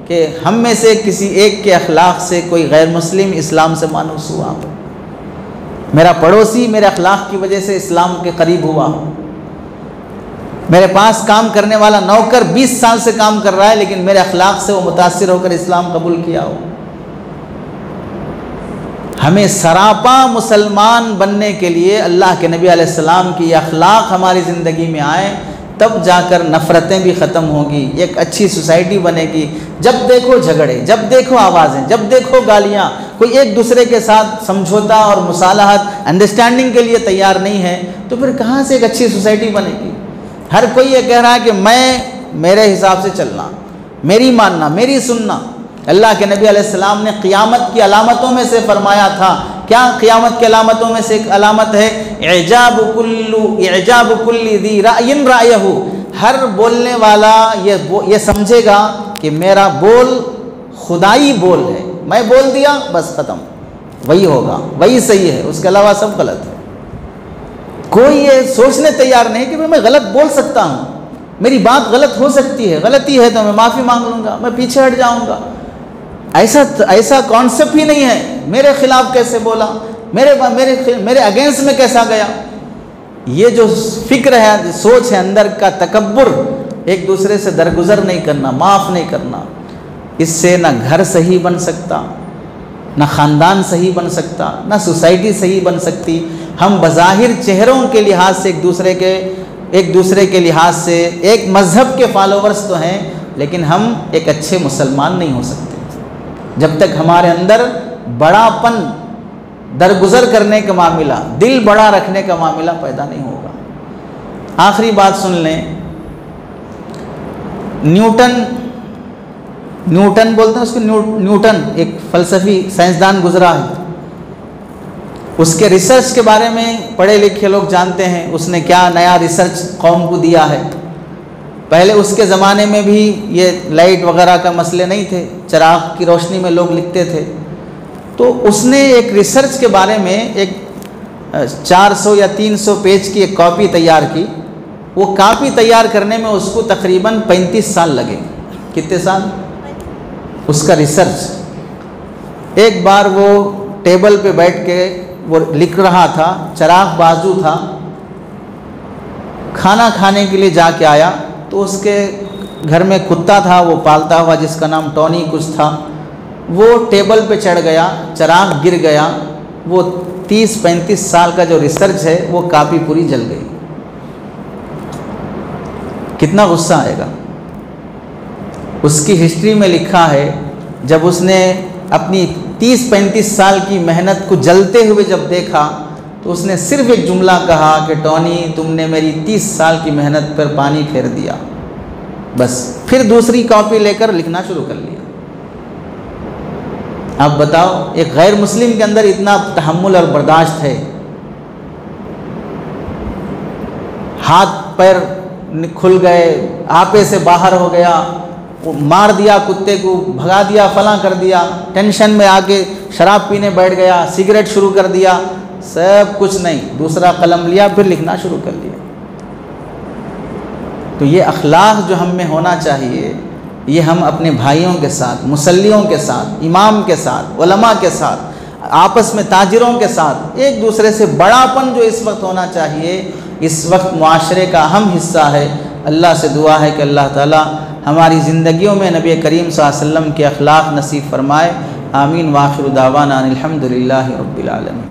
कि हम में से किसी एक के अखलाक से कोई गैर मुस्लिम इस्लाम से मानूस हुआ हो, मेरा पड़ोसी मेरे अखलाक की वजह से इस्लाम के करीब हुआ हो, मेरे पास काम करने वाला नौकर 20 साल से काम कर रहा है, लेकिन मेरे अखलाक से वो मुतासिर होकर इस्लाम कबूल किया हो। हमें सरापा मुसलमान बनने के लिए अल्लाह के नबी अलैहिस्सलाम की अखलाक हमारी ज़िंदगी में आए, तब जाकर नफ़रतें भी ख़त्म होगी, एक अच्छी सोसाइटी बनेगी। जब देखो झगड़े, जब देखो आवाज़ें, जब देखो गालियाँ, कोई एक दूसरे के साथ समझौता और मुसालहत, अंडरस्टैंडिंग के लिए तैयार नहीं है, तो फिर कहाँ से एक अच्छी सोसाइटी बनेगी। हर कोई ये कह रहा है कि मैं, मेरे हिसाब से चलना, मेरी मानना, मेरी सुनना। अल्लाह के नबी अलैहिस्सलाम ने क़ियामत की अलामतों में से फरमाया था, क्या क़ियामत की अलामतों में से एक अलामत है, इजाब कुल्ली दी रायिन रायहु, हर बोलने वाला ये समझेगा कि मेरा बोल खुदाई बोल है, मैं बोल दिया बस ख़त्म, वही होगा, वही सही है, उसके अलावा सब गलत है। कोई ये सोचने तैयार नहीं कि मैं गलत बोल सकता हूँ, मेरी बात गलत हो सकती है, गलती है तो मैं माफ़ी मांग लूँगा, मैं पीछे हट जाऊँगा। ऐसा कॉन्सेप्ट ही नहीं है। मेरे खिलाफ कैसे बोला, मेरे अगेंस्ट में कैसा गया, ये जो फिक्र है, सोच है अंदर का तकब्बुर, एक दूसरे से दरगुजर नहीं करना, माफ़ नहीं करना, इससे ना घर सही बन सकता, ना ख़ानदान सही बन सकता, ना सोसाइटी सही बन सकती। हम बज़ाहिर चेहरों के लिहाज से एक दूसरे के लिहाज से एक मज़हब के फॉलोवर्स तो हैं, लेकिन हम एक अच्छे मुसलमान नहीं हो सकते जब तक हमारे अंदर बड़ापन, दरगुजर करने का मामला, दिल बड़ा रखने का मामला पैदा नहीं होगा। आखिरी बात सुन लें, न्यूटन बोलते हैं उसको, न्यूटन एक फ़लसफ़ी साइंसदान गुजरा है, उसके रिसर्च के बारे में पढ़े लिखे लोग जानते हैं, उसने क्या नया रिसर्च कौम को दिया है। पहले उसके ज़माने में भी ये लाइट वगैरह का मसले नहीं थे, चिराग की रोशनी में लोग लिखते थे। तो उसने एक रिसर्च के बारे में एक 400 या 300 पेज की एक कॉपी तैयार की। वो कॉपी तैयार करने में उसको तकरीबन 35 साल लगे। कितने साल? उसका रिसर्च। एक बार वो टेबल पे बैठ के वो लिख रहा था, चिराग बाजू था, खाना खाने के लिए जाके आया तो उसके घर में कुत्ता था वो पालता हुआ, जिसका नाम टॉनी कुछ था, वो टेबल पे चढ़ गया, चिराग गिर गया, वो 30-35 साल का जो रिसर्च है वो कॉपी पूरी जल गई। कितना गुस्सा आएगा। उसकी हिस्ट्री में लिखा है, जब उसने अपनी 30-35 साल की मेहनत को जलते हुए जब देखा तो उसने सिर्फ एक जुमला कहा कि टॉनी, तुमने मेरी 30 साल की मेहनत पर पानी फेर दिया। बस फिर दूसरी कॉपी लेकर लिखना शुरू कर लिया। अब बताओ, एक गैर मुस्लिम के अंदर इतना तहम्मुल और बर्दाश्त है, हाथ पैर खुल गए, आपे से बाहर हो गया, मार दिया कुत्ते को, भगा दिया, फलां कर दिया, टेंशन में आके शराब पीने बैठ गया, सिगरेट शुरू कर दिया, सब कुछ नहीं, दूसरा कलम लिया, फिर लिखना शुरू कर लिया। तो ये अखलाक जो हम में होना चाहिए, ये हम अपने भाइयों के साथ, मुसल्लियों के साथ, इमाम के साथ, उलमा के साथ, आपस में ताजिरों के साथ, एक दूसरे से बड़ापन जो इस वक्त होना चाहिए, इस वक्त मुआशरे का अहम हिस्सा है। अल्लाह से दुआ है कि अल्लाह ताला हमारी ज़िंदगियों में नबी करीम सल्लल्लाहु अलैहि वसल्लम के अखलाक नसीब फरमाए। आमीन। वाखिर दावाना अनिल हम्दुलिल्लाहि रब्बिल आलमीन।